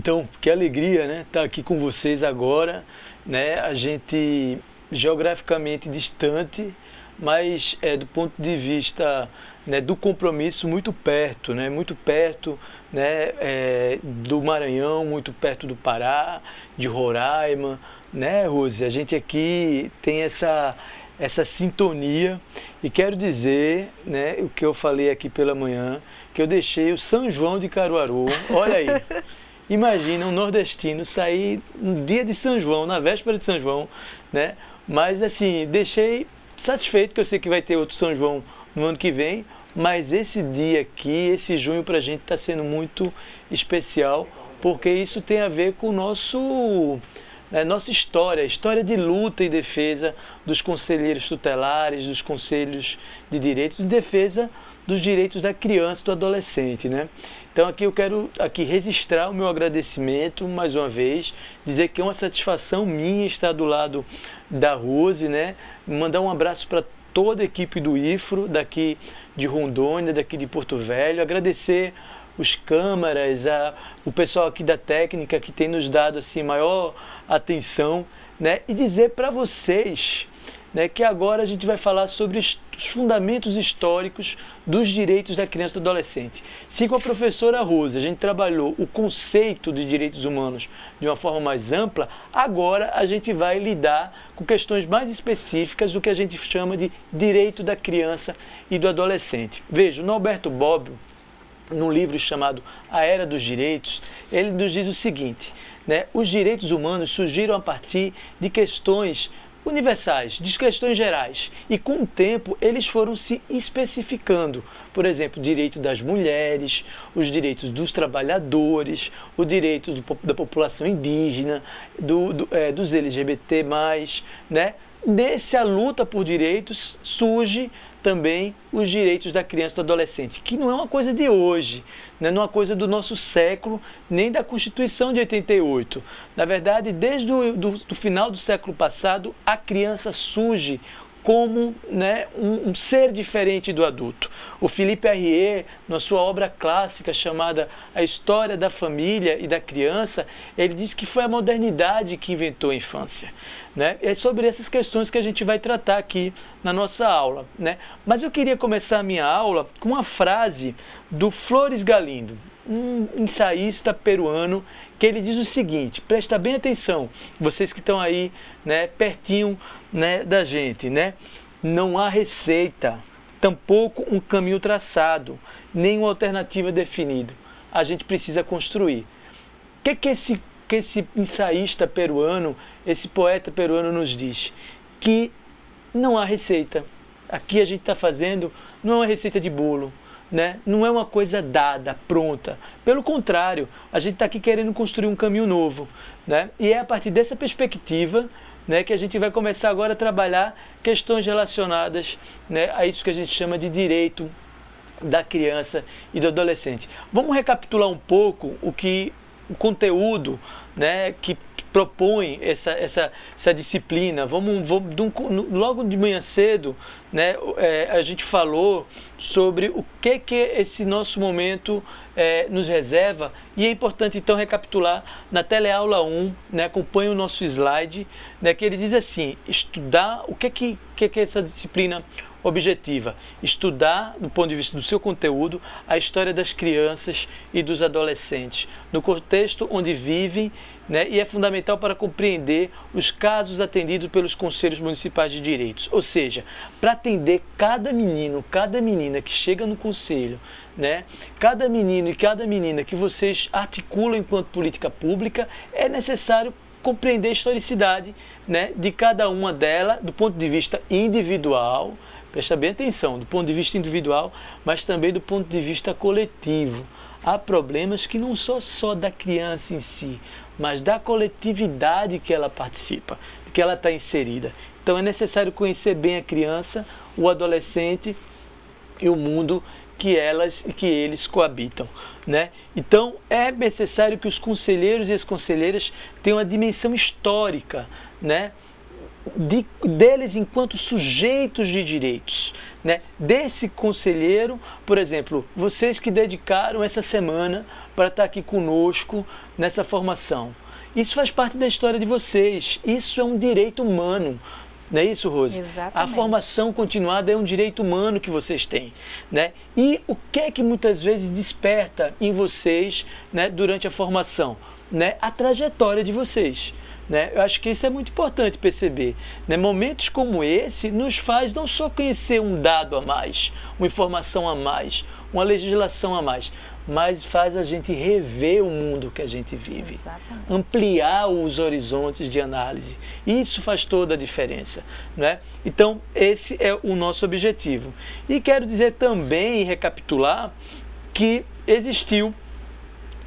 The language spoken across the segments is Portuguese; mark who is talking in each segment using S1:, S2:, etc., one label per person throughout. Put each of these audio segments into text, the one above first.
S1: Então, que alegria, né, estar aqui com vocês agora, né? A gente geograficamente distante, mas do ponto de vista, né, do compromisso muito perto, né? Muito perto, né, do Maranhão, muito perto do Pará, de Roraima, né, Rose? A gente aqui tem essa sintonia e quero dizer, né, o que eu falei aqui pela manhã, que eu deixei o São João de Caruaru, olha aí. Imagina um nordestino sair no dia de São João, na véspera de São João, né? Mas assim, deixei satisfeito, que eu sei que vai ter outro São João no ano que vem, mas esse dia aqui, esse junho pra gente está sendo muito especial, porque isso tem a ver com o nossa história, história de luta e defesa dos conselheiros tutelares, dos conselhos de direitos, de defesa dos direitos da criança e do adolescente, né? Então aqui eu quero registrar o meu agradecimento mais uma vez, dizer que é uma satisfação minha estar do lado da Rose, né? Mandar um abraço para toda a equipe do IFRO, daqui de Rondônia, daqui de Porto Velho, agradecer os câmaras, o pessoal aqui da técnica que tem nos dado assim maior atenção, né? E dizer para vocês, né, que agora a gente vai falar sobre os fundamentos históricos dos direitos da criança e do adolescente. Se com a professora Rosa a gente trabalhou o conceito de direitos humanos de uma forma mais ampla, agora a gente vai lidar com questões mais específicas do que a gente chama de direito da criança e do adolescente. Veja, o Norberto Bobbio, num livro chamado A Era dos Direitos, ele nos diz o seguinte, né, os direitos humanos surgiram a partir de questões universais, de questões gerais, e com o tempo eles foram se especificando. Por exemplo, o direito das mulheres, os direitos dos trabalhadores, o direito da população indígena, dos LGBT+, né? Dessa luta por direitos surge também os direitos da criança e do adolescente, que não é uma coisa de hoje, né? Não é uma coisa do nosso século, nem da Constituição de 88. Na verdade, desde o final do século passado, a criança surge como, né, um ser diferente do adulto. O Philippe Arrier, na sua obra clássica chamada A História da Família e da Criança, ele diz que foi a modernidade que inventou a infância, né? É sobre essas questões que a gente vai tratar aqui na nossa aula, né? Mas eu queria começar a minha aula com uma frase do Flores Galindo, um ensaísta peruano, que ele diz o seguinte, presta bem atenção, vocês que estão aí, né, pertinho, né, da gente, né? Não há receita, tampouco um caminho traçado, nem uma alternativa definida. A gente precisa construir. O que esse ensaísta peruano, esse poeta peruano nos diz? Que não há receita. Aqui a gente está fazendo, não é uma receita de bolo, né? Não é uma coisa dada, pronta. Pelo contrário, a gente está aqui querendo construir um caminho novo, né? E é a partir dessa perspectiva, né, que a gente vai começar agora a trabalhar questões relacionadas, né, a isso que a gente chama de direito da criança e do adolescente. Vamos recapitular um pouco o conteúdo, né, que propõe essa disciplina. Logo de manhã cedo, né, a gente falou sobre o que esse nosso momento nos reserva, e é importante então recapitular na teleaula 1, né, acompanhe o nosso slide, né, que ele diz assim, estudar o que é essa disciplina objetiva, estudar, do ponto de vista do seu conteúdo, a história das crianças e dos adolescentes, no contexto onde vivem, né, e é fundamental para compreender os casos atendidos pelos conselhos municipais de direitos. Ou seja, para atender cada menino, cada menina que chega no conselho, né, cada menino e cada menina que vocês articulam enquanto política pública, é necessário compreender a historicidade, né, de cada uma delas, do ponto de vista individual. Presta bem atenção, do ponto de vista individual, mas também do ponto de vista coletivo. Há problemas que não são só da criança em si, mas da coletividade que ela participa, que ela está inserida. Então é necessário conhecer bem a criança, o adolescente e o mundo que eles coabitam, né? Então é necessário que os conselheiros e as conselheiras tenham uma dimensão histórica, né, deles enquanto sujeitos de direitos, né? Desse conselheiro, por exemplo, vocês que dedicaram essa semana para estar aqui conosco nessa formação. Isso faz parte da história de vocês, isso é um direito humano. Não é isso, Rose?
S2: Exatamente.
S1: A formação continuada é um direito humano que vocês têm, né? E o que é que muitas vezes desperta em vocês, né, durante a formação? Né? A trajetória de vocês. Né? Eu acho que isso é muito importante perceber. Né? Momentos como esse nos faz não só conhecer um dado a mais, uma informação a mais, uma legislação a mais, mas faz a gente rever o mundo que a gente vive.
S2: Exatamente.
S1: Ampliar os horizontes de análise. Isso faz toda a diferença. Né? Então, esse é o nosso objetivo. E quero dizer também, recapitular, que existiu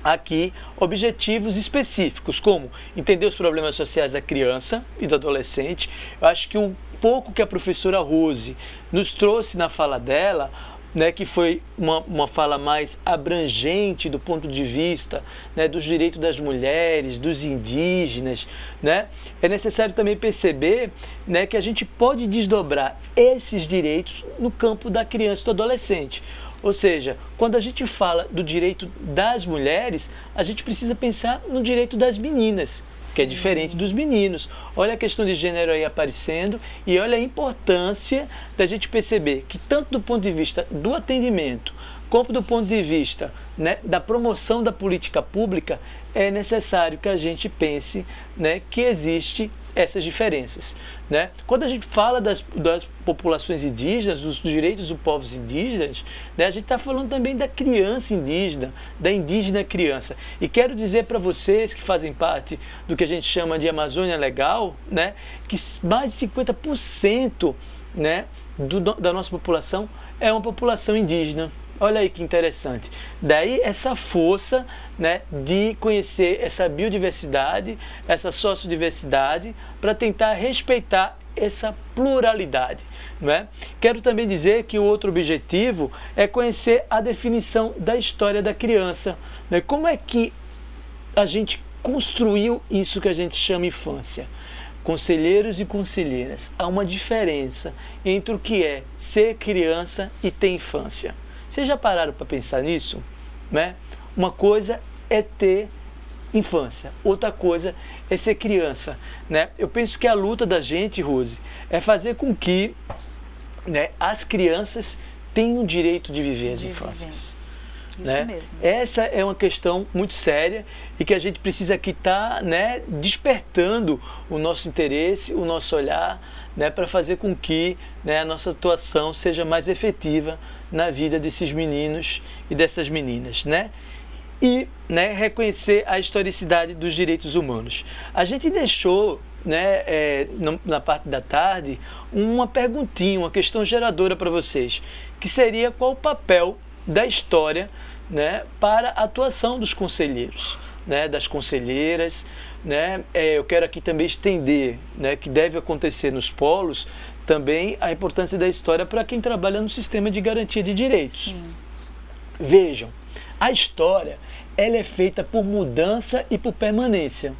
S1: aqui objetivos específicos, como entender os problemas sociais da criança e do adolescente. Eu acho que um pouco que a professora Rose nos trouxe na fala dela, né, que foi uma fala mais abrangente do ponto de vista, né, dos direitos das mulheres, dos indígenas, né, é necessário também perceber, né, que a gente pode desdobrar esses direitos no campo da criança e do adolescente. Ou seja, quando a gente fala do direito das mulheres, a gente precisa pensar no direito das meninas, que é diferente dos meninos. Olha a questão de gênero aí aparecendo e olha a importância da gente perceber que tanto do ponto de vista do atendimento, como do ponto de vista, né, da promoção da política pública, é necessário que a gente pense, né, que existe essas diferenças. Né? Quando a gente fala das populações indígenas, dos direitos dos povos indígenas, né, a gente está falando também da criança indígena, da indígena criança. E quero dizer para vocês que fazem parte do que a gente chama de Amazônia Legal, né, que mais de 50%, né, da nossa população é uma população indígena. Olha aí que interessante. Daí essa força, né, de conhecer essa biodiversidade, essa sociodiversidade, para tentar respeitar essa pluralidade. Né? Quero também dizer que o outro objetivo é conhecer a definição da história da criança. Né? Como é que a gente construiu isso que a gente chama infância? Conselheiros e conselheiras, há uma diferença entre o que é ser criança e ter infância. Vocês já pararam para pensar nisso? Né? Uma coisa é ter infância, outra coisa é ser criança. Né? Eu penso que a luta da gente, Rose, é fazer com que, né, as crianças tenham o direito de viver as infâncias.
S2: Isso,
S1: né?
S2: mesmo.
S1: Essa é uma questão muito séria e que a gente precisa aqui estar, né, despertando o nosso interesse, o nosso olhar, né, para fazer com que, né, a nossa atuação seja mais efetiva na vida desses meninos e dessas meninas, né? E, né, reconhecer a historicidade dos direitos humanos. A gente deixou, né, na parte da tarde, uma perguntinha, uma questão geradora para vocês, que seria qual o papel da história, né, para a atuação dos conselheiros, né, das conselheiras. Né? Eu quero aqui também estender, né, que deve acontecer nos polos, também a importância da história para quem trabalha no sistema de garantia de direitos.
S2: Sim.
S1: Vejam, a história ela é feita por mudança e por permanência.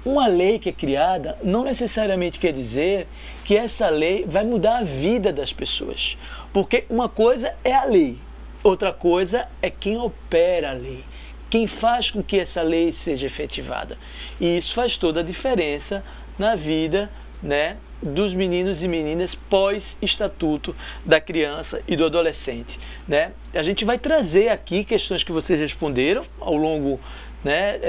S1: Uma lei que é criada não necessariamente quer dizer que essa lei vai mudar a vida das pessoas, porque uma coisa é a lei, outra coisa é quem opera a lei, quem faz com que essa lei seja efetivada. E isso faz toda a diferença na vida, né, dos meninos e meninas pós-estatuto da criança e do adolescente. Né? A gente vai trazer aqui questões que vocês responderam ao longo, né,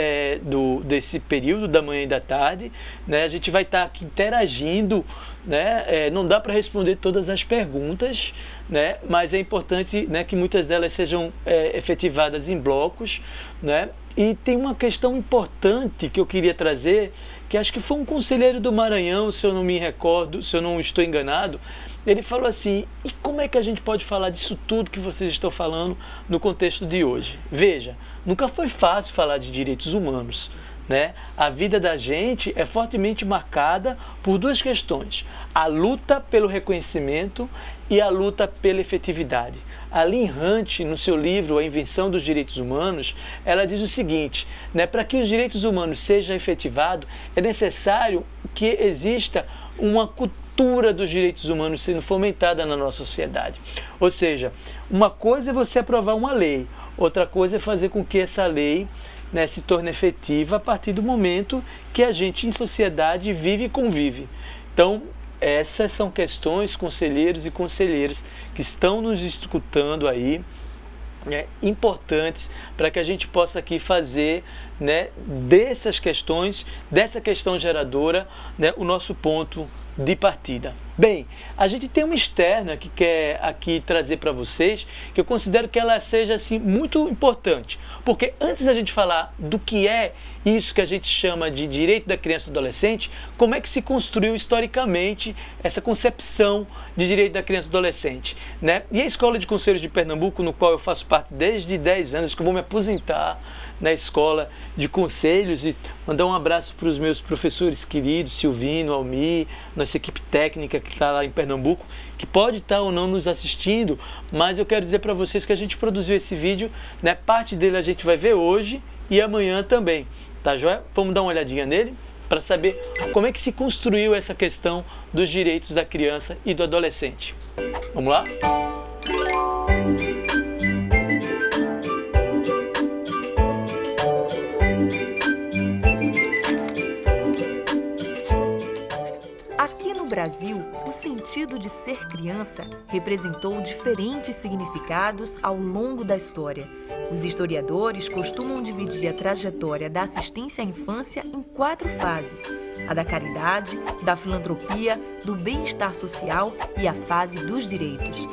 S1: desse período da manhã e da tarde. Né? A gente vai estar aqui interagindo. Né? Não dá para responder todas as perguntas, né? Mas é importante, né, que muitas delas sejam efetivadas em blocos. Né? E tem uma questão importante que eu queria trazer, que acho que foi um conselheiro do Maranhão, se eu não me recordo, se eu não estou enganado. Ele falou assim: e como é que a gente pode falar disso tudo que vocês estão falando no contexto de hoje? Veja, nunca foi fácil falar de direitos humanos. Né? A vida da gente é fortemente marcada por duas questões: a luta pelo reconhecimento e a luta pela efetividade. A Lynn Hunt, no seu livro A Invenção dos Direitos Humanos, ela diz o seguinte, né, para que os direitos humanos sejam efetivados, é necessário que exista uma cultura dos direitos humanos sendo fomentada na nossa sociedade. Ou seja, uma coisa é você aprovar uma lei, outra coisa é fazer com que essa lei, né, se torne efetiva a partir do momento que a gente em sociedade vive e convive. Então, essas são questões, conselheiros e conselheiras que estão nos escutando aí, né, importantes para que a gente possa aqui fazer, né, dessas questões, dessa questão geradora, né, o nosso ponto de partida. Bem, a gente tem uma externa que quer aqui trazer para vocês, que eu considero que ela seja assim muito importante, porque antes da gente falar do que é isso que a gente chama de direito da criança e do adolescente, como é que se construiu historicamente essa concepção de direito da criança e do adolescente, né? E a Escola de Conselhos de Pernambuco, no qual eu faço parte desde 10 anos, que eu vou me aposentar na Escola de Conselhos, e mandar um abraço para os meus professores queridos, Silvino, Almir, nossa equipe técnica que está lá em Pernambuco, que pode estar ou não nos assistindo, mas eu quero dizer para vocês que a gente produziu esse vídeo, né? Parte dele a gente vai ver hoje e amanhã também, tá joia? Vamos dar uma olhadinha nele para saber como é que se construiu essa questão dos direitos da criança e do adolescente. Vamos lá?
S2: Aqui no Brasil, o sentido de ser criança representou diferentes significados ao longo da história. Os historiadores costumam dividir a trajetória da assistência à infância em 4 fases: a da caridade, da filantropia, do bem-estar social e a fase dos direitos.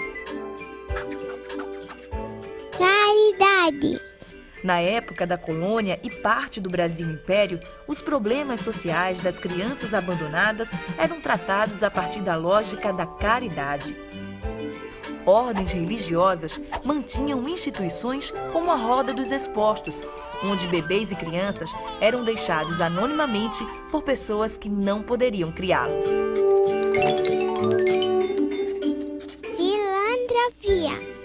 S3: Caridade.
S2: Na época da colônia e parte do Brasil Império, os problemas sociais das crianças abandonadas eram tratados a partir da lógica da caridade. Ordens religiosas mantinham instituições como a Roda dos Expostos, onde bebês e crianças eram deixados anonimamente por pessoas que não poderiam criá-los.
S3: Filantropia.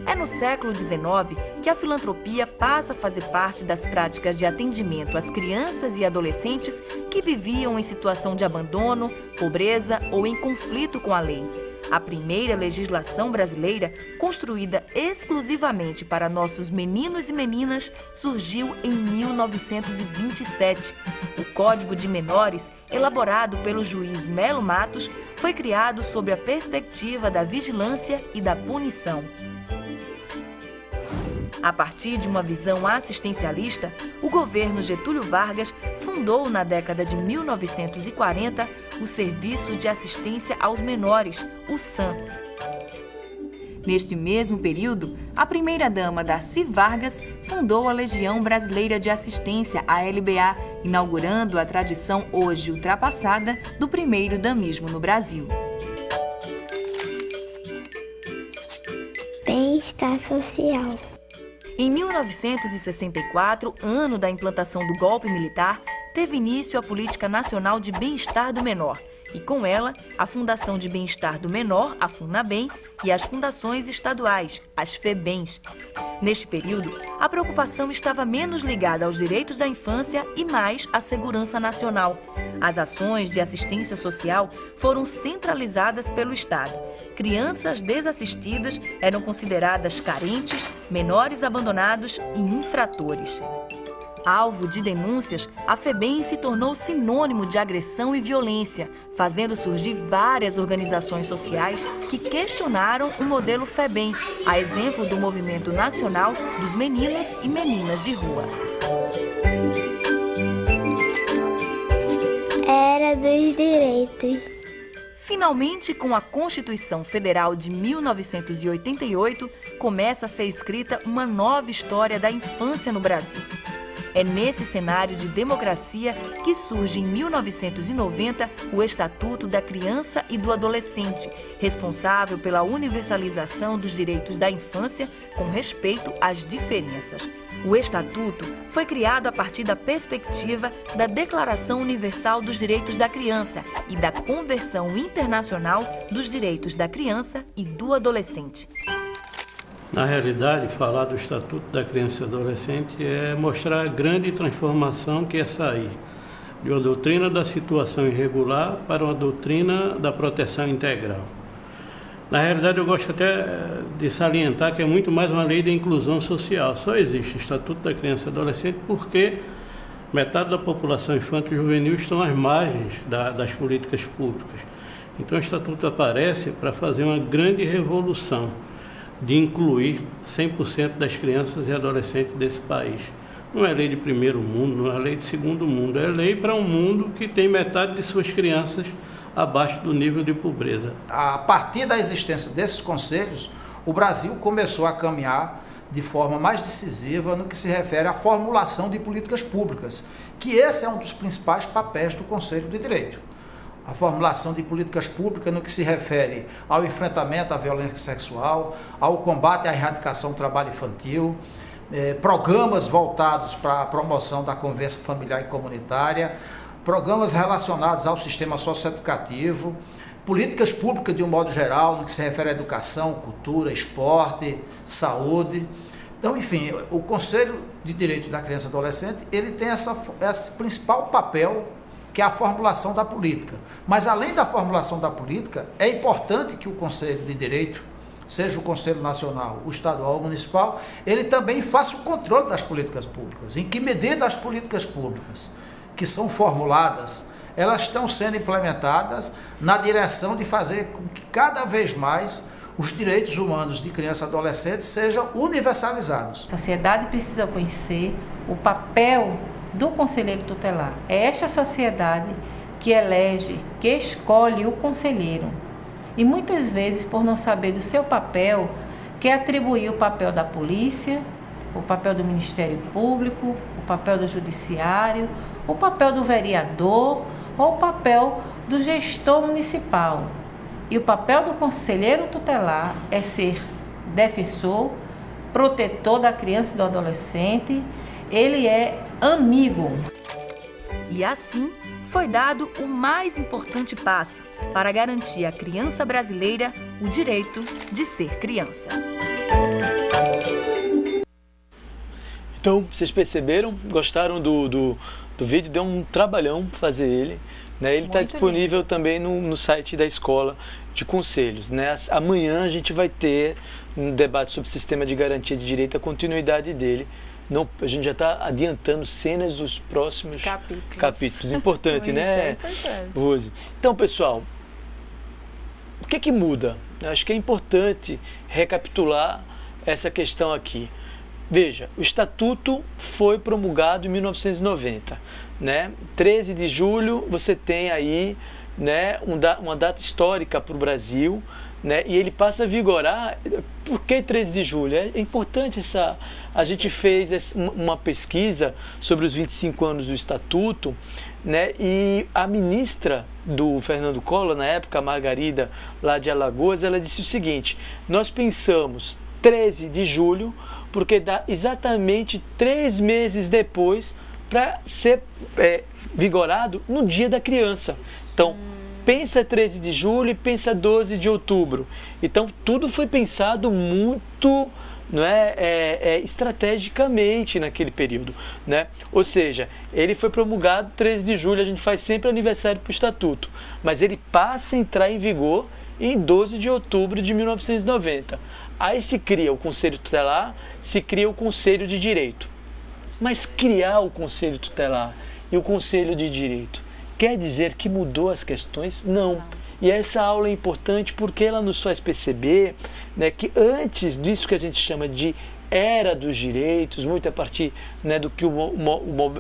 S2: É no século XIX que a filantropia passa a fazer parte das práticas de atendimento às crianças e adolescentes que viviam em situação de abandono, pobreza ou em conflito com a lei. A primeira legislação brasileira, construída exclusivamente para nossos meninos e meninas, surgiu em 1927. O Código de Menores, elaborado pelo juiz Melo Matos, foi criado sob a perspectiva da vigilância e da punição. A partir de uma visão assistencialista, o governo Getúlio Vargas fundou na década de 1940 o Serviço de Assistência aos Menores, o SAM. Neste mesmo período, a primeira-dama Darcy Vargas fundou a Legião Brasileira de Assistência, a LBA, inaugurando a tradição hoje ultrapassada do primeiro damismo no Brasil.
S3: Bem-estar social.
S2: Em 1964, ano da implantação do golpe militar, teve início a Política Nacional de Bem-Estar do Menor e, com ela, a Fundação de Bem-Estar do Menor, a FUNABEM, e as fundações estaduais, as FEBEMs. Neste período, a preocupação estava menos ligada aos direitos da infância e mais à segurança nacional. As ações de assistência social foram centralizadas pelo Estado. Crianças desassistidas eram consideradas carentes, menores abandonados e infratores. Alvo de denúncias, a FEBEM se tornou sinônimo de agressão e violência, fazendo surgir várias organizações sociais que questionaram o modelo FEBEM, a exemplo do Movimento Nacional dos Meninos e Meninas de Rua.
S3: Era dos direitos.
S2: Finalmente, com a Constituição Federal de 1988, começa a ser escrita uma nova história da infância no Brasil. É nesse cenário de democracia que surge em 1990 o Estatuto da Criança e do Adolescente, responsável pela universalização dos direitos da infância com respeito às diferenças. O Estatuto foi criado a partir da perspectiva da Declaração Universal dos Direitos da Criança e da Convenção Internacional dos Direitos da Criança e do Adolescente.
S4: Na realidade, falar do Estatuto da Criança e Adolescente é mostrar a grande transformação que é sair de uma doutrina da situação irregular para uma doutrina da proteção integral. Na realidade, eu gosto até de salientar que é muito mais uma lei de inclusão social. Só existe o Estatuto da Criança e Adolescente porque metade da população infanto-juvenil estão às margens das políticas públicas. Então, o Estatuto aparece para fazer uma grande revolução de incluir 100% das crianças e adolescentes desse país. Não é lei de primeiro mundo, não é lei de segundo mundo, é lei para um mundo que tem metade de suas crianças abaixo do nível de pobreza.
S5: A partir da existência desses conselhos, o Brasil começou a caminhar de forma mais decisiva no que se refere à formulação de políticas públicas, que esse é um dos principais papéis do Conselho de Direito. A formulação de políticas públicas no que se refere ao enfrentamento à violência sexual, ao combate à erradicação do trabalho infantil, programas voltados para a promoção da convivência familiar e comunitária, programas relacionados ao sistema socioeducativo, políticas públicas de um modo geral, no que se refere à educação, cultura, esporte, saúde. Então, enfim, o Conselho de Direito da Criança e Adolescente, ele tem esse principal papel, que é a formulação da política. Mas, além da formulação da política, é importante que o Conselho de Direito, seja o Conselho Nacional, o Estadual ou o Municipal, ele também faça o controle das políticas públicas. Em que medida as políticas públicas que são formuladas, elas estão sendo implementadas na direção de fazer com que cada vez mais os direitos humanos de crianças e adolescentes sejam universalizados.
S6: A sociedade precisa conhecer o papel do conselheiro tutelar. É esta sociedade que elege, que escolhe o conselheiro. E muitas vezes, por não saber do seu papel, quer atribuir o papel da polícia, o papel do Ministério Público, o papel do Judiciário, o papel do vereador ou o papel do gestor municipal. E o papel do conselheiro tutelar é ser defensor, protetor da criança e do adolescente, ele é amigo.
S2: E assim foi dado o mais importante passo para garantir à criança brasileira o direito de ser criança.
S1: Então, vocês perceberam? Gostaram do vídeo? Deu um trabalhão fazer ele. Né? Ele está disponível também no site da Escola de Conselhos. Né? Amanhã a gente vai ter um debate sobre o sistema de garantia de direito, a continuidade dele. Não, a gente já está adiantando cenas dos próximos capítulos. Importante, né, Rose? Então, pessoal, o que muda? Eu acho que é importante recapitular essa questão aqui. Veja, o Estatuto foi promulgado em 1990, né? 13 de julho você tem aí, né, uma data histórica para o Brasil, né? E ele passa a vigorar. Por que 13 de julho? É importante a gente fez uma pesquisa sobre os 25 anos do Estatuto, né? E a ministra do Fernando Collor, na época, a Margarida, lá de Alagoas, ela disse o seguinte: nós pensamos 13 de julho porque dá exatamente 3 meses depois para ser vigorado no Dia da Criança. Então, pensa 13 de julho e pensa 12 de outubro. Então, tudo foi pensado muito, não estrategicamente naquele período. Né? Ou seja, ele foi promulgado 13 de julho, a gente faz sempre aniversário para o Estatuto, mas ele passa a entrar em vigor em 12 de outubro de 1990. Aí se cria o Conselho Tutelar, se cria o Conselho de Direito. Mas criar o Conselho Tutelar e o Conselho de Direito quer dizer que mudou as questões? Não. E essa aula é importante porque ela nos faz perceber, né, que antes disso que a gente chama de era dos direitos, muito a partir, né, do que o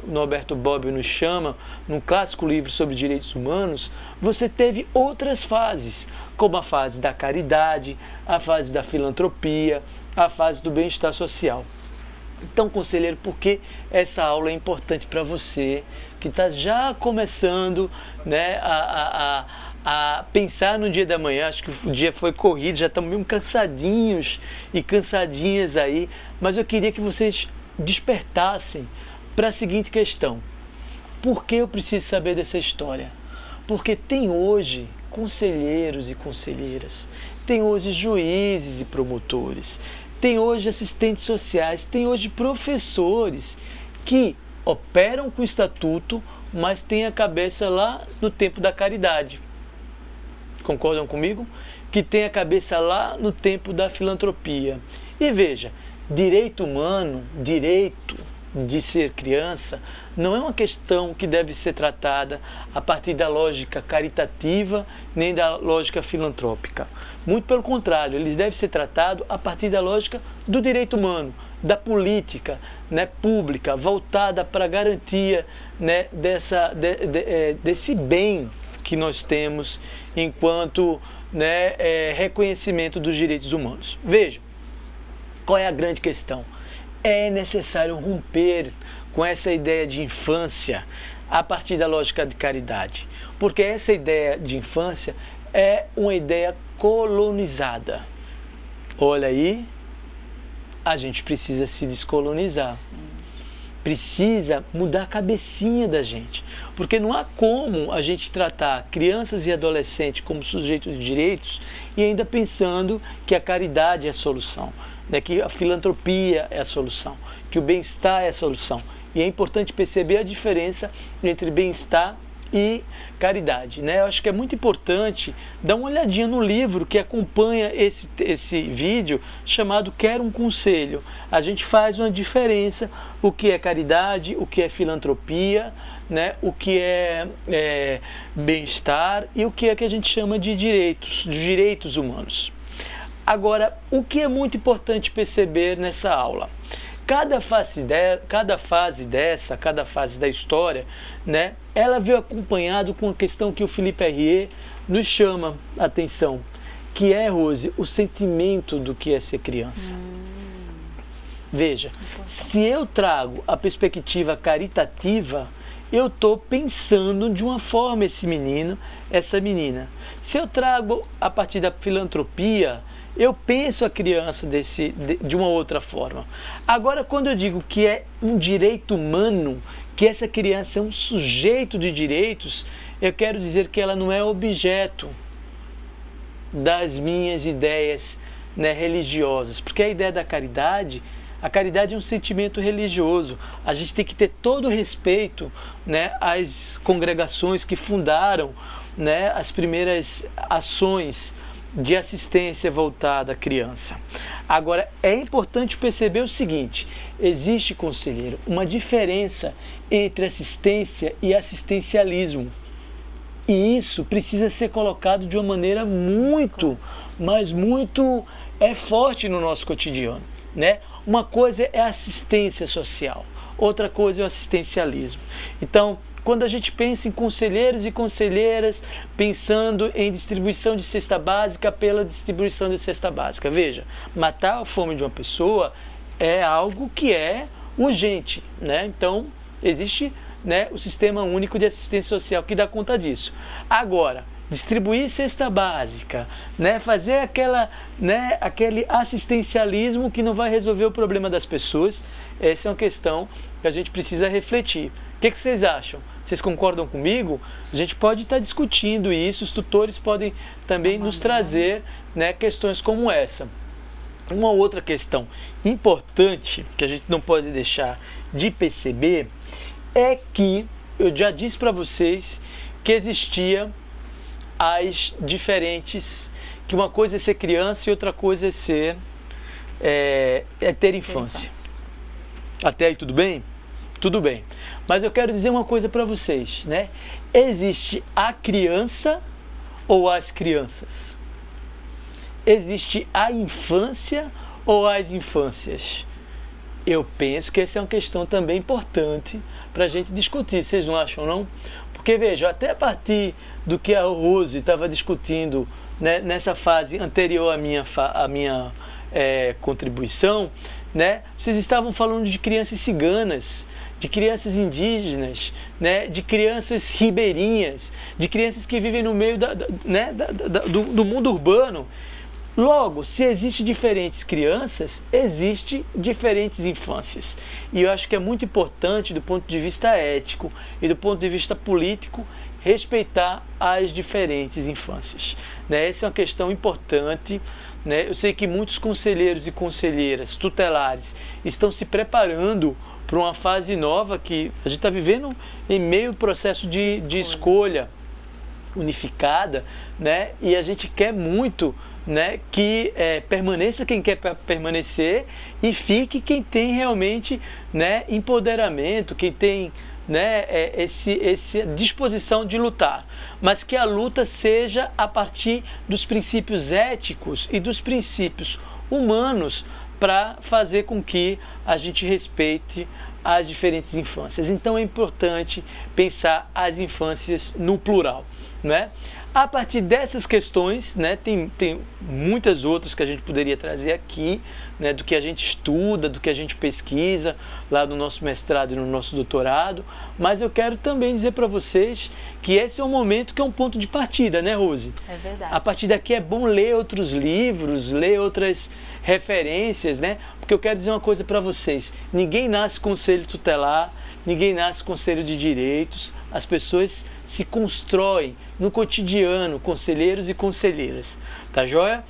S1: Norberto Bobbio nos chama, num clássico livro sobre direitos humanos, você teve outras fases, como a fase da caridade, a fase da filantropia, a fase do bem-estar social. Então, conselheiro, por que essa aula é importante para você que está já começando, né, a pensar no dia da manhã? Acho que o dia foi corrido, já estamos meio cansadinhos e cansadinhas aí, mas eu queria que vocês despertassem para a seguinte questão: por que eu preciso saber dessa história? Porque tem hoje conselheiros e conselheiras, tem hoje juízes e promotores, tem hoje assistentes sociais, tem hoje professores que operam com o Estatuto mas tem a cabeça lá no tempo da caridade. Concordam comigo? Que tem a cabeça lá no tempo da filantropia. E veja, direito humano, direito de ser criança, não é uma questão que deve ser tratada a partir da lógica caritativa nem da lógica filantrópica. Muito pelo contrário, eles devem ser tratados a partir da lógica do direito humano, da política, né, pública, voltada para a garantia, né, desse bem que nós temos enquanto, né, reconhecimento dos direitos humanos. Veja, qual é a grande questão? É necessário romper com essa ideia de infância a partir da lógica de caridade, porque essa ideia de infância é uma ideia colonizada. Olha aí, a gente precisa se descolonizar. Sim. Precisa mudar a cabecinha da gente, porque não há como a gente tratar crianças e adolescentes como sujeitos de direitos e ainda pensando que a caridade é a solução, né, que a filantropia é a solução, que o bem-estar é a solução. E é importante perceber a diferença entre bem-estar e caridade, né? Eu acho que é muito importante dar uma olhadinha no livro que acompanha esse vídeo, chamado Quero um Conselho. A gente faz uma diferença, o que é caridade, o que é filantropia, né? O que é bem-estar e o que é que a gente chama de direitos humanos. Agora, o que é muito importante perceber nessa aula? Cada fase da história, né, ela veio acompanhado com uma questão que o Felipe Herrier nos chama a atenção, que é, Rose, o sentimento do que é ser criança. Veja, se eu trago a perspectiva caritativa, eu estou pensando de uma forma esse menino, essa menina. Se eu trago a partir da filantropia, eu penso a criança de uma outra forma. Agora, quando eu digo que é um direito humano, que essa criança é um sujeito de direitos, eu quero dizer que ela não é objeto das minhas ideias, né, religiosas. Porque a ideia da caridade, a caridade é um sentimento religioso. A gente tem que ter todo o respeito, né, às congregações que fundaram, né, as primeiras ações de assistência voltada à criança. Agora, é importante perceber o seguinte: existe, conselheiro, uma diferença entre assistência e assistencialismo. E isso precisa ser colocado de uma maneira muito, mas muito forte no nosso cotidiano, né? Uma coisa é a assistência social, outra coisa é o assistencialismo. Então, quando a gente pensa em conselheiros e conselheiras, pensando em distribuição de cesta básica pela distribuição de cesta básica. Veja, matar a fome de uma pessoa é algo que é urgente, né? Então, existe, né, o Sistema Único de Assistência Social que dá conta disso. Agora, distribuir cesta básica, né, fazer aquele assistencialismo que não vai resolver o problema das pessoas, essa é uma questão que a gente precisa refletir. O que vocês acham? Vocês concordam comigo? A gente pode estar discutindo isso, os tutores podem também nos trazer, né, questões como essa. Uma outra questão importante que a gente não pode deixar de perceber é que eu já disse para vocês que existia as diferentes, que uma coisa é ser criança e outra coisa é ter infância. Até aí tudo bem? Tudo bem. Mas eu quero dizer uma coisa para vocês, né? Existe a criança ou as crianças? Existe a infância ou as infâncias? Eu penso que essa é uma questão também importante para a gente discutir. Vocês não acham, não? Porque, veja, até a partir do que a Rose estava discutindo, né, nessa fase anterior à minha contribuição, né, vocês estavam falando de crianças ciganas, de crianças indígenas, né, de crianças ribeirinhas, de crianças que vivem no meio do mundo urbano. Logo, se existem diferentes crianças, existem diferentes infâncias. E eu acho que é muito importante, do ponto de vista ético e do ponto de vista político, respeitar as diferentes infâncias, né? Essa é uma questão importante, né? Eu sei que muitos conselheiros e conselheiras tutelares estão se preparando para uma fase nova que a gente está vivendo em meio ao processo de escolha unificada, né? E a gente quer muito, né, que permaneça quem quer permanecer e fique quem tem realmente, né, empoderamento, quem tem, né, essa disposição de lutar, mas que a luta seja a partir dos princípios éticos e dos princípios humanos para fazer com que a gente respeite as diferentes infâncias. Então é importante pensar as infâncias no plural, né? A partir dessas questões, né, tem muitas outras que a gente poderia trazer aqui, né, do que a gente estuda, do que a gente pesquisa lá no nosso mestrado e no nosso doutorado, mas eu quero também dizer para vocês que esse é um momento que é um ponto de partida, né, Rose?
S2: É verdade.
S1: A partir daqui é bom ler outros livros, ler outras referências, né? Porque eu quero dizer uma coisa para vocês: ninguém nasce conselho tutelar, ninguém nasce conselho de direitos, as pessoas se constroem no cotidiano, conselheiros e conselheiras, tá joia?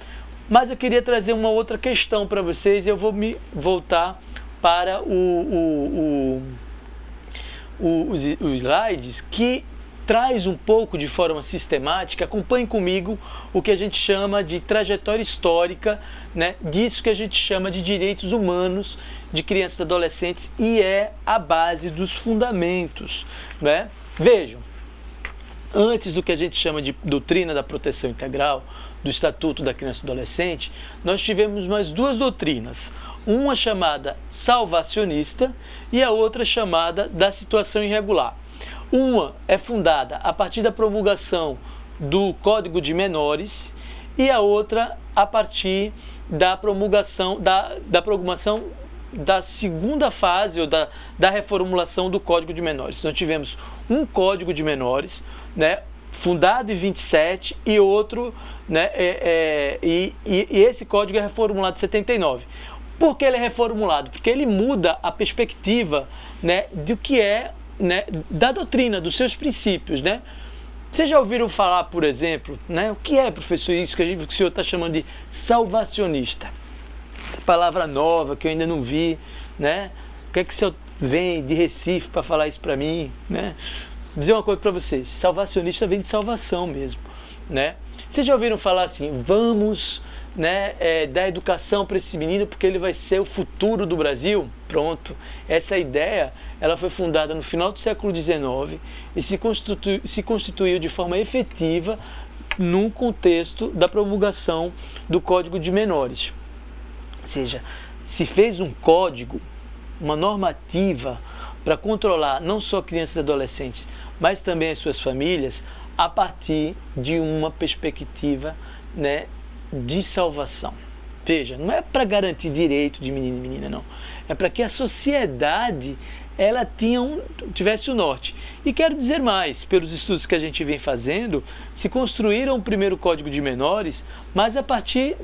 S1: Mas eu queria trazer uma outra questão para vocês e eu vou me voltar para os slides que traz um pouco de forma sistemática. Acompanhe comigo o que a gente chama de trajetória histórica, né, disso que a gente chama de direitos humanos de crianças e adolescentes, e é a base dos fundamentos, né? Vejam, antes do que a gente chama de doutrina da proteção integral, do Estatuto da Criança e do Adolescente, nós tivemos mais duas doutrinas, uma chamada salvacionista e a outra chamada da situação irregular. Uma é fundada a partir da promulgação do Código de Menores e a outra a partir da promulgação da segunda fase ou da reformulação do Código de Menores. Nós tivemos um Código de Menores, né, fundado em 27 e outro, né, e esse código é reformulado em 79. Por que ele é reformulado? Porque ele muda a perspectiva, né, do que é, né, da doutrina, dos seus princípios, né? Vocês já ouviram falar, por exemplo, né, o que é, professor, isso que o senhor está chamando de salvacionista? Essa palavra nova que eu ainda não vi, né? O que é que o senhor vem de Recife para falar isso para mim, né? Vou dizer uma coisa para vocês: salvacionista vem de salvação mesmo, né? Vocês já ouviram falar assim, vamos, né, dar educação para esse menino porque ele vai ser o futuro do Brasil? Pronto, essa ideia ela foi fundada no final do século XIX e se constituiu de forma efetiva no contexto da promulgação do Código de Menores. Ou seja, se fez um código, uma normativa para controlar não só crianças e adolescentes, mas também as suas famílias, a partir de uma perspectiva, né, de salvação. Veja, não é para garantir direito de menino e menina, não. É para que a sociedade ela tivesse o norte. E quero dizer mais, pelos estudos que a gente vem fazendo, se construíram o primeiro Código de Menores, mas a partir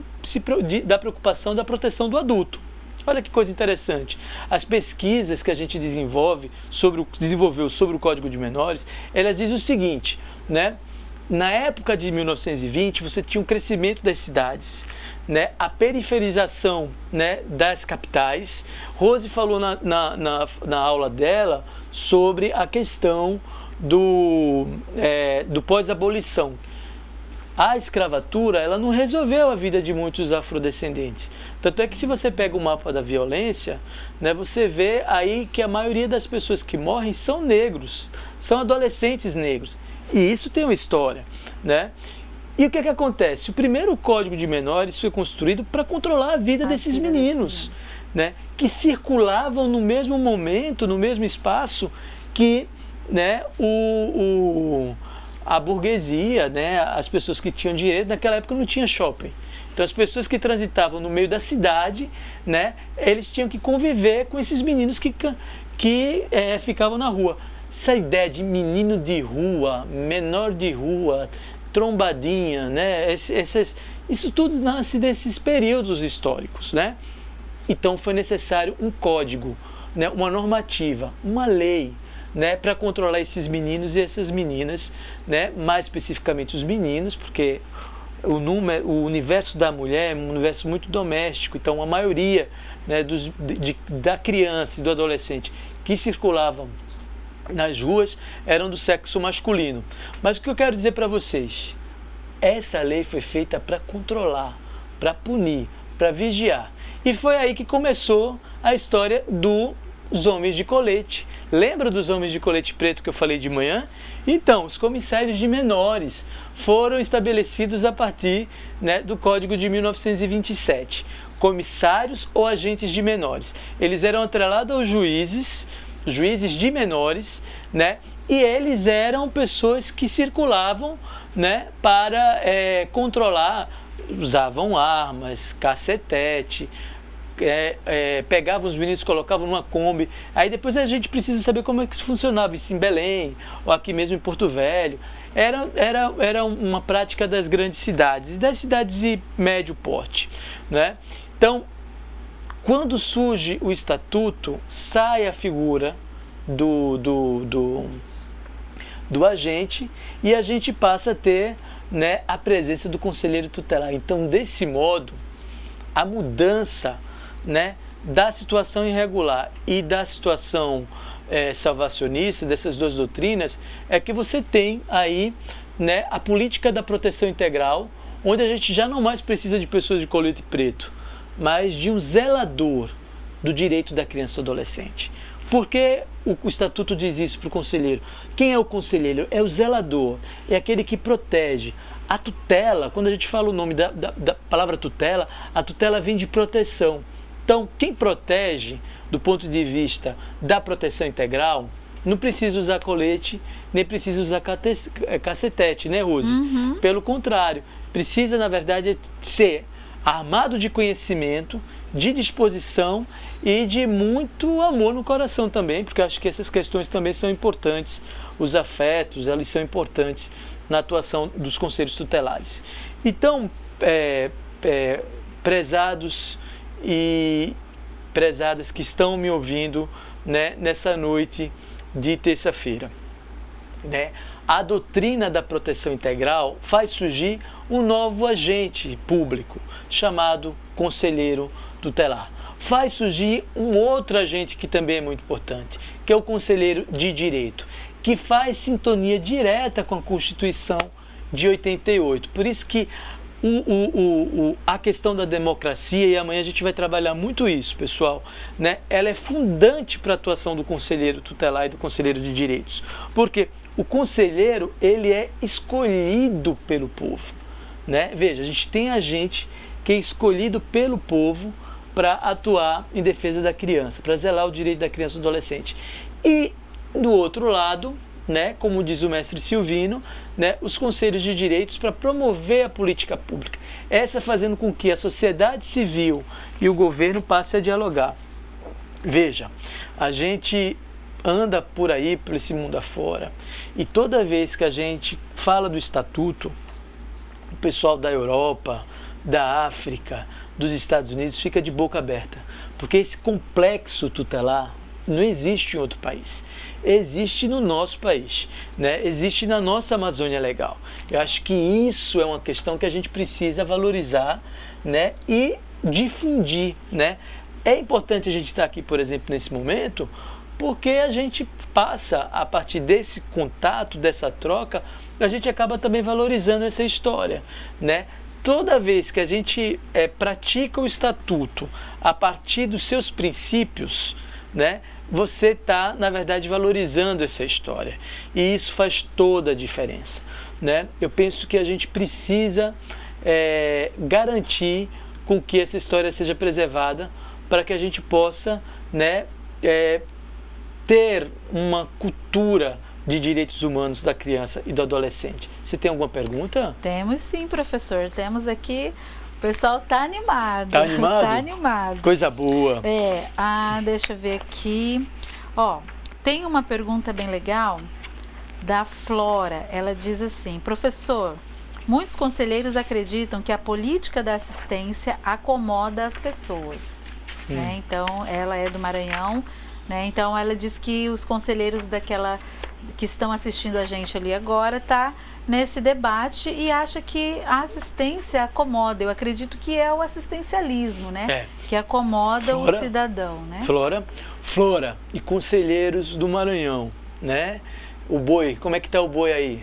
S1: da preocupação da proteção do adulto. Olha que coisa interessante. As pesquisas que a gente desenvolveu sobre o Código de Menores, elas dizem o seguinte, né? Na época de 1920, você tinha um crescimento das cidades, né? A periferização, né, das capitais. Rose falou na aula dela sobre a questão do pós-abolição. A escravatura ela não resolveu a vida de muitos afrodescendentes. Tanto é que se você pega o mapa da violência, né, você vê aí que a maioria das pessoas que morrem são negros, são adolescentes negros. E isso tem uma história, né? E o que acontece? O primeiro Código de Menores foi construído para controlar a vida desses meninos, né, que circulavam no mesmo momento, no mesmo espaço que, né, a burguesia, né, as pessoas que tinham dinheiro. Naquela época não tinha shopping. Então as pessoas que transitavam no meio da cidade, né, eles tinham que conviver com esses meninos que ficavam na rua. Essa ideia de menino de rua, menor de rua, trombadinha, né, isso tudo nasce desses períodos históricos, né? Então foi necessário um código, né, uma normativa, uma lei, né, para controlar esses meninos e essas meninas, né, mais especificamente os meninos, porque o universo da mulher é um universo muito doméstico, então a maioria, né, da criança e do adolescente que circulavam nas ruas eram do sexo masculino. Mas o que eu quero dizer para vocês, essa lei foi feita para controlar, para punir, para vigiar. E foi aí que começou a história dos homens de colete. Lembra dos homens de colete preto que eu falei de manhã? Então, os comissários de menores foram estabelecidos a partir, né, do Código de 1927. Comissários ou agentes de menores. Eles eram atrelados aos juízes de menores, né? E eles eram pessoas que circulavam, né, para controlar, usavam armas, cacetete, pegavam os meninos, colocavam numa Kombi. Aí depois a gente precisa saber como é que isso funcionava, isso em Belém, ou aqui mesmo em Porto Velho. Era uma prática das grandes cidades, e das cidades de médio porte, né? Então, quando surge o estatuto, sai a figura do agente, e a gente passa a ter, né, a presença do conselheiro tutelar. Então, desse modo, a mudança, né, da situação irregular e da situação salvacionista, dessas duas doutrinas, é que você tem aí, né, a política da proteção integral, onde a gente já não mais precisa de pessoas de colete preto, mas de um zelador do direito da criança e do adolescente. Por que o estatuto diz isso para o conselheiro? Quem é o conselheiro? É o zelador, é aquele que protege. A tutela, quando a gente fala o nome da palavra tutela, a tutela vem de proteção. Então, quem protege, do ponto de vista da proteção integral, não precisa usar colete, nem precisa usar cacetete, né, Rose? Uhum. Pelo contrário, precisa, na verdade, ser armado de conhecimento, de disposição e de muito amor no coração também, porque eu acho que essas questões também são importantes. Os afetos, eles são importantes na atuação dos conselhos tutelares. Então, prezados e prezadas que estão me ouvindo, né, nessa noite de terça-feira, né, a doutrina da proteção integral faz surgir um novo agente público chamado conselheiro tutelar. Faz surgir um outro agente que também é muito importante, que é o conselheiro de direito, que faz sintonia direta com a Constituição de 88. Por isso que a questão da democracia, e amanhã a gente vai trabalhar muito isso, pessoal, né? Ela é fundante para a atuação do conselheiro tutelar e do conselheiro de direitos. Porque o conselheiro, ele é escolhido pelo povo, né? Veja, a gente tem agente que é escolhido pelo povo para atuar em defesa da criança, para zelar o direito da criança e do adolescente. E, do outro lado, né, como diz o mestre Silvino, né, os conselhos de direitos para promover a política pública. Essa fazendo com que a sociedade civil e o governo passem a dialogar. Veja, a gente anda por aí, por esse mundo afora, e toda vez que a gente fala do estatuto, o pessoal da Europa, da África, dos Estados Unidos fica de boca aberta, porque esse complexo tutelar não existe em outro país. Existe no nosso país, né? Existe na nossa Amazônia Legal. Eu acho que isso é uma questão que a gente precisa valorizar, né? E difundir, né? É importante a gente estar aqui, por exemplo, nesse momento, porque a gente passa, a partir desse contato, dessa troca, a gente acaba também valorizando essa história, né? Toda vez que a gente pratica o estatuto a partir dos seus princípios, né? Você está, na verdade, valorizando essa história. E isso faz toda a diferença, né? Eu penso que a gente precisa garantir com que essa história seja preservada para que a gente possa, né, ter uma cultura de direitos humanos da criança e do adolescente. Você tem alguma pergunta?
S7: Temos sim, professor. Temos aqui... O pessoal tá animado.
S1: Tá animado?
S7: Tá animado.
S1: Coisa boa.
S7: Deixa eu ver aqui. Ó, tem uma pergunta bem legal da Flora. Ela diz assim: professor, muitos conselheiros acreditam que a política da assistência acomoda as pessoas. Né? Então, ela é do Maranhão, né? Então, ela diz que os conselheiros que estão assistindo a gente ali agora está nesse debate e acha que a assistência acomoda. Eu acredito que é o assistencialismo, né? Que acomoda o cidadão, né?
S1: Flora e conselheiros do Maranhão, né? O boi, como é que tá o boi aí?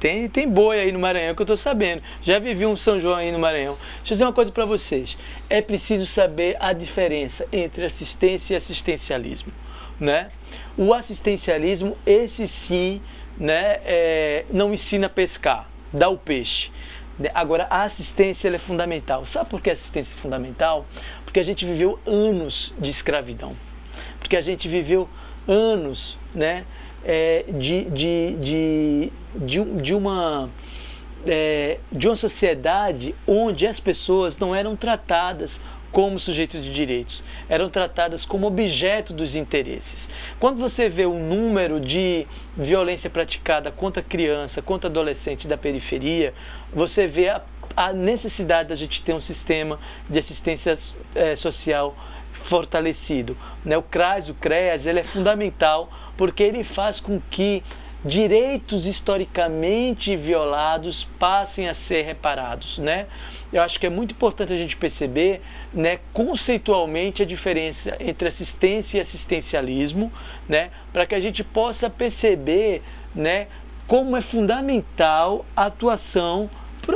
S1: Tem boi aí no Maranhão que eu tô sabendo. Já vivi um São João aí no Maranhão. Deixa eu dizer uma coisa para vocês. É preciso saber a diferença entre assistência e assistencialismo, né? O assistencialismo, esse sim, né, não ensina a pescar, dá o peixe. Agora, a assistência ela é fundamental. Sabe por que a assistência é fundamental? Porque a gente viveu anos de escravidão. Porque a gente viveu anos, né, de uma sociedade onde as pessoas não eram tratadas como sujeito de direitos, eram tratadas como objeto dos interesses. Quando você vê o número de violência praticada contra criança, contra adolescente da periferia, você vê a necessidade da gente ter um sistema de assistência social fortalecido, né? O CRAS, o CREAS, ele é fundamental porque ele faz com que direitos historicamente violados passem a ser reparados, né? Eu acho que é muito importante a gente perceber, né, conceitualmente a diferença entre assistência e assistencialismo, né, para que a gente possa perceber, né, como é fundamental a atuação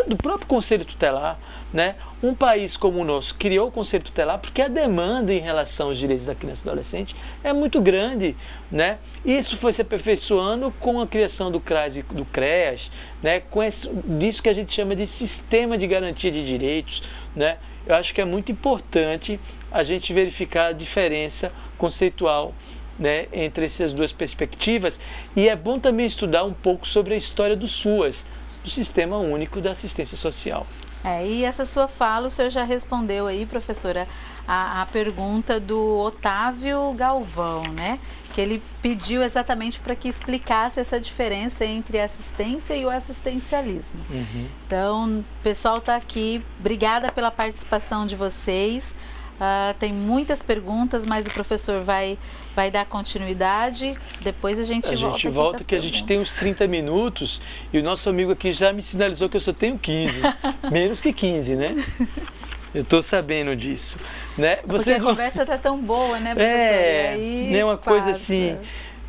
S1: do próprio Conselho Tutelar, né? Um país como o nosso criou o Conselho Tutelar porque a demanda em relação aos direitos da criança e do adolescente é muito grande, né? Isso foi se aperfeiçoando com a criação do CRAS e do CREAS, né? Com disso que a gente chama de sistema de garantia de direitos, né? Eu acho que é muito importante a gente verificar a diferença conceitual, né, entre essas duas perspectivas, e é bom também estudar um pouco sobre a história do SUAS, do Sistema Único da Assistência Social.
S7: E essa sua fala, o senhor já respondeu aí, professora, a pergunta do Otávio Galvão, né? Que ele pediu exatamente para que explicasse essa diferença entre a assistência e o assistencialismo. Então, o pessoal está aqui, obrigada pela participação de vocês. Tem muitas perguntas, mas o professor vai dar continuidade. Depois a gente volta aqui com as
S1: que a gente tem uns 30 minutos e o nosso amigo aqui já me sinalizou que eu só tenho 15. Menos que 15, né? Eu estou sabendo disso, né?
S7: Porque a conversa está tão boa, né, professor?
S1: Né, uma coisa assim,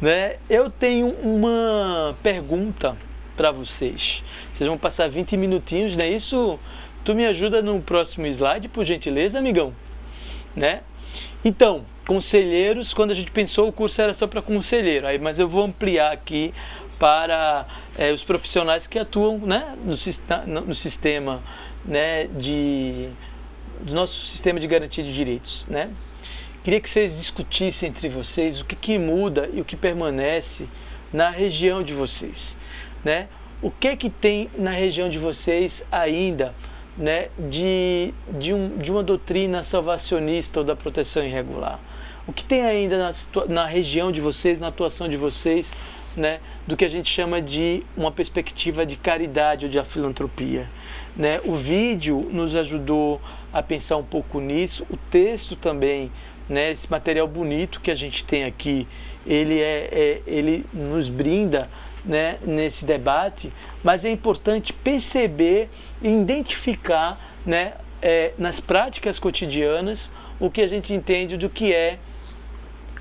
S1: né? Eu tenho uma pergunta para vocês. Vocês vão passar 20 minutinhos, né? Isso, tu me ajuda no próximo slide, por gentileza, amigão? Né? Então, conselheiros, quando a gente pensou, o curso era só para conselheiro, mas eu vou ampliar aqui para os profissionais que atuam, né, no sistema, né, do nosso sistema de garantia de direitos, né? Queria que vocês discutissem entre vocês o que muda e o que permanece na região de vocês, né? O que tem na região de vocês ainda, né, de uma doutrina salvacionista ou da proteção irregular? O que tem ainda na região de vocês, na atuação de vocês, né, do que a gente chama de uma perspectiva de caridade ou de filantropia, né? O vídeo nos ajudou a pensar um pouco nisso, o texto também, né, esse material bonito que a gente tem aqui, ele nos brinda, né, nesse debate, mas é importante perceber e identificar, né, nas práticas cotidianas o que a gente entende do que é,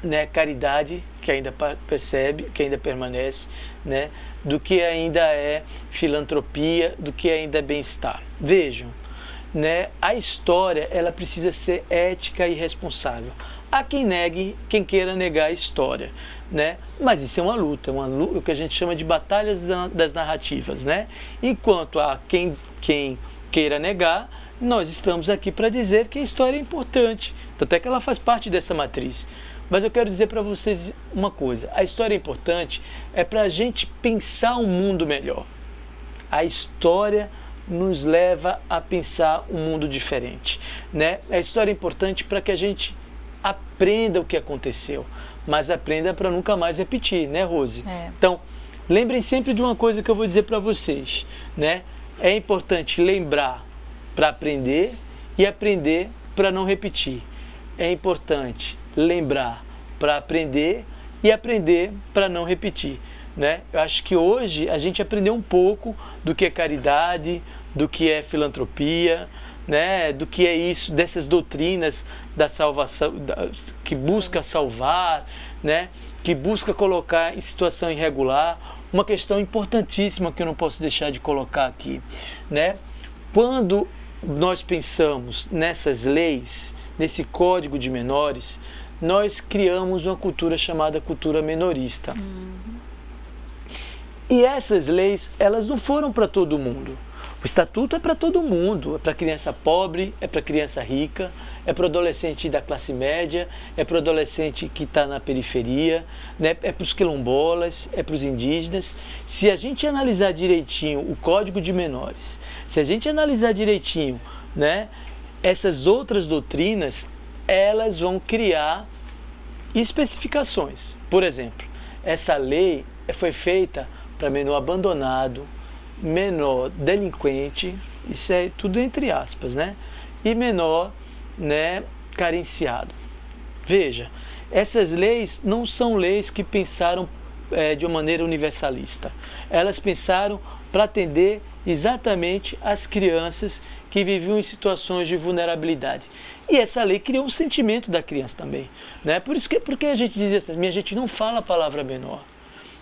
S1: né, caridade, que ainda percebe, que ainda permanece, né, do que ainda é filantropia, do que ainda é bem-estar. Vejam, né, a história ela precisa ser ética e responsável. Há quem queira negar a história, né? Mas isso é uma luta, o que a gente chama de batalhas das narrativas, né? Enquanto há quem queira negar, nós estamos aqui para dizer que a história é importante, tanto é que ela faz parte dessa matriz. Mas eu quero dizer para vocês uma coisa, a história é importante, é para a gente pensar um mundo melhor. A história nos leva a pensar um mundo diferente, né? A história é importante para que a gente aprenda o que aconteceu, mas aprenda para nunca mais repetir, né, Rose? Então, lembrem sempre de uma coisa que eu vou dizer para vocês, né? É importante lembrar para aprender e aprender para não repetir. É importante lembrar para aprender e aprender para não repetir, né? Eu acho que hoje a gente aprendeu um pouco do que é caridade, do que é filantropia, né? Do que é isso, dessas doutrinas da salvação, que busca salvar, né? Que busca colocar em situação irregular. Uma questão importantíssima que eu não posso deixar de colocar aqui, né? Quando nós pensamos nessas leis, nesse Código de Menores, nós criamos uma cultura chamada cultura menorista. E essas leis, elas não foram para todo mundo. O estatuto é para todo mundo, é para criança pobre, é para criança rica, é para o adolescente da classe média, é para o adolescente que está na periferia, né? É para os quilombolas, é para os indígenas. Se a gente analisar direitinho o Código de Menores, se a gente analisar direitinho, né, essas outras doutrinas, elas vão criar especificações. Por exemplo, essa lei foi feita para menor abandonado, menor delinquente, isso é tudo entre aspas, né? E menor, né, carenciado. Veja, essas leis não são leis que pensaram de uma maneira universalista. Elas pensaram para atender exatamente as crianças que viviam em situações de vulnerabilidade. E essa lei criou um sentimento da criança também, né? Porque a gente diz assim, a gente não fala a palavra menor.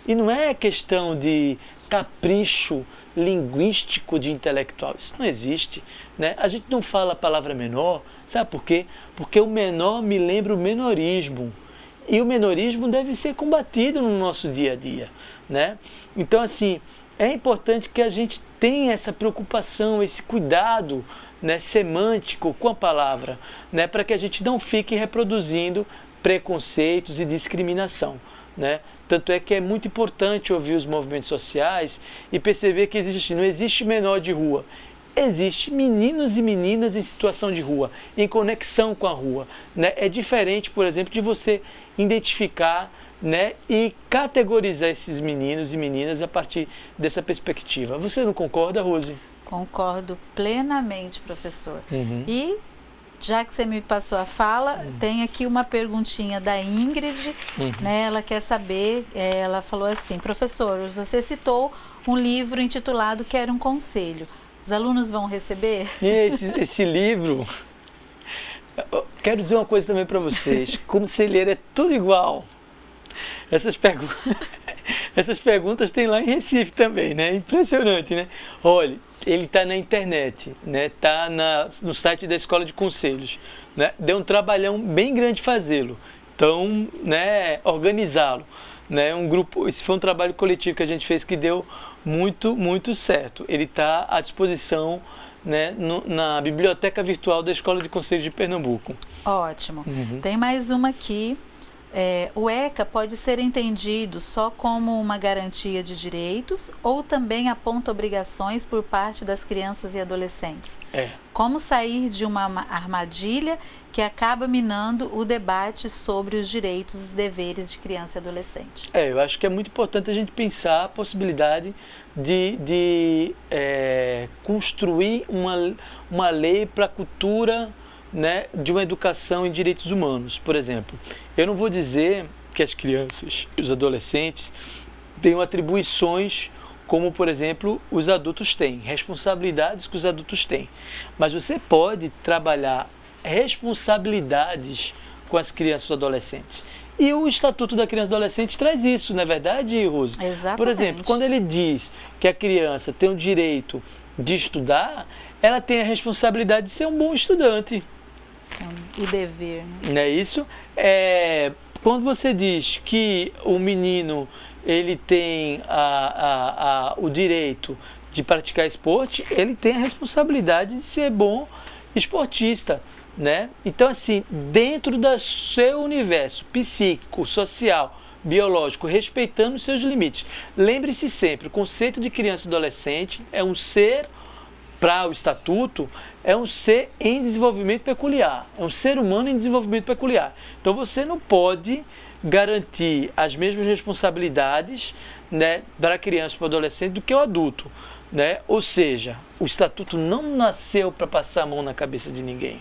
S1: E não é questão de capricho linguístico de intelectual, isso não existe, né? A gente não fala a palavra menor, sabe por quê? Porque o menor me lembra o menorismo, e o menorismo deve ser combatido no nosso dia a dia, né? Então, assim, é importante que a gente tenha essa preocupação, esse cuidado, né, semântico com a palavra, né, para que a gente não fique reproduzindo preconceitos e discriminação, né? Tanto é que é muito importante ouvir os movimentos sociais e perceber que não existe menor de rua. Existe meninos e meninas em situação de rua, em conexão com a rua, né? É diferente, por exemplo, de você identificar, né, e categorizar esses meninos e meninas a partir dessa perspectiva. Você não concorda, Rose?
S7: Concordo plenamente, professor. E já que você me passou a fala, tem aqui uma perguntinha da Ingrid, né? Ela quer saber, ela falou assim: professor, você citou um livro intitulado Quero um Conselho. Os alunos vão receber?
S1: Esse livro, quero dizer uma coisa também para vocês, conselheiro é tudo igual. Essas perguntas tem lá em Recife também, né? Impressionante, né? Olha, ele está na internet, né? Está no site da Escola de Conselhos, né? Deu um trabalhão bem grande fazê-lo, então, né, organizá-lo, né? Esse foi um trabalho coletivo que a gente fez que deu muito, muito certo. Ele está à disposição, né, na biblioteca virtual da Escola de Conselhos de Pernambuco.
S7: Ótimo. Tem mais uma aqui. O ECA pode ser entendido só como uma garantia de direitos ou também aponta obrigações por parte das crianças e adolescentes? Como sair de uma armadilha que acaba minando o debate sobre os direitos e deveres de criança e adolescente?
S1: Eu acho que é muito importante a gente pensar a possibilidade de construir uma lei para a cultura, né, de uma educação em direitos humanos. Por exemplo, eu não vou dizer que as crianças e os adolescentes tenham atribuições como, por exemplo, os adultos têm, responsabilidades que os adultos têm. Mas você pode trabalhar responsabilidades com as crianças e adolescentes. E o Estatuto da Criança e Adolescente traz isso, não é verdade, Rose?
S7: Exatamente.
S1: Por exemplo, quando ele diz que a criança tem o direito de estudar, ela tem a responsabilidade de ser um bom estudante.
S7: O dever, né?
S1: Não é isso? Quando você diz que o menino ele tem o direito de praticar esporte, ele tem a responsabilidade de ser bom esportista, né? Então, assim, dentro do seu universo psíquico, social, biológico, respeitando os seus limites. Lembre-se sempre, o conceito de criança e adolescente é um ser, para o Estatuto, é um ser em desenvolvimento peculiar, é um ser humano em desenvolvimento peculiar. Então você não pode garantir as mesmas responsabilidades, né, para a criança e para o adolescente do que o adulto, né? Ou seja, o Estatuto não nasceu para passar a mão na cabeça de ninguém.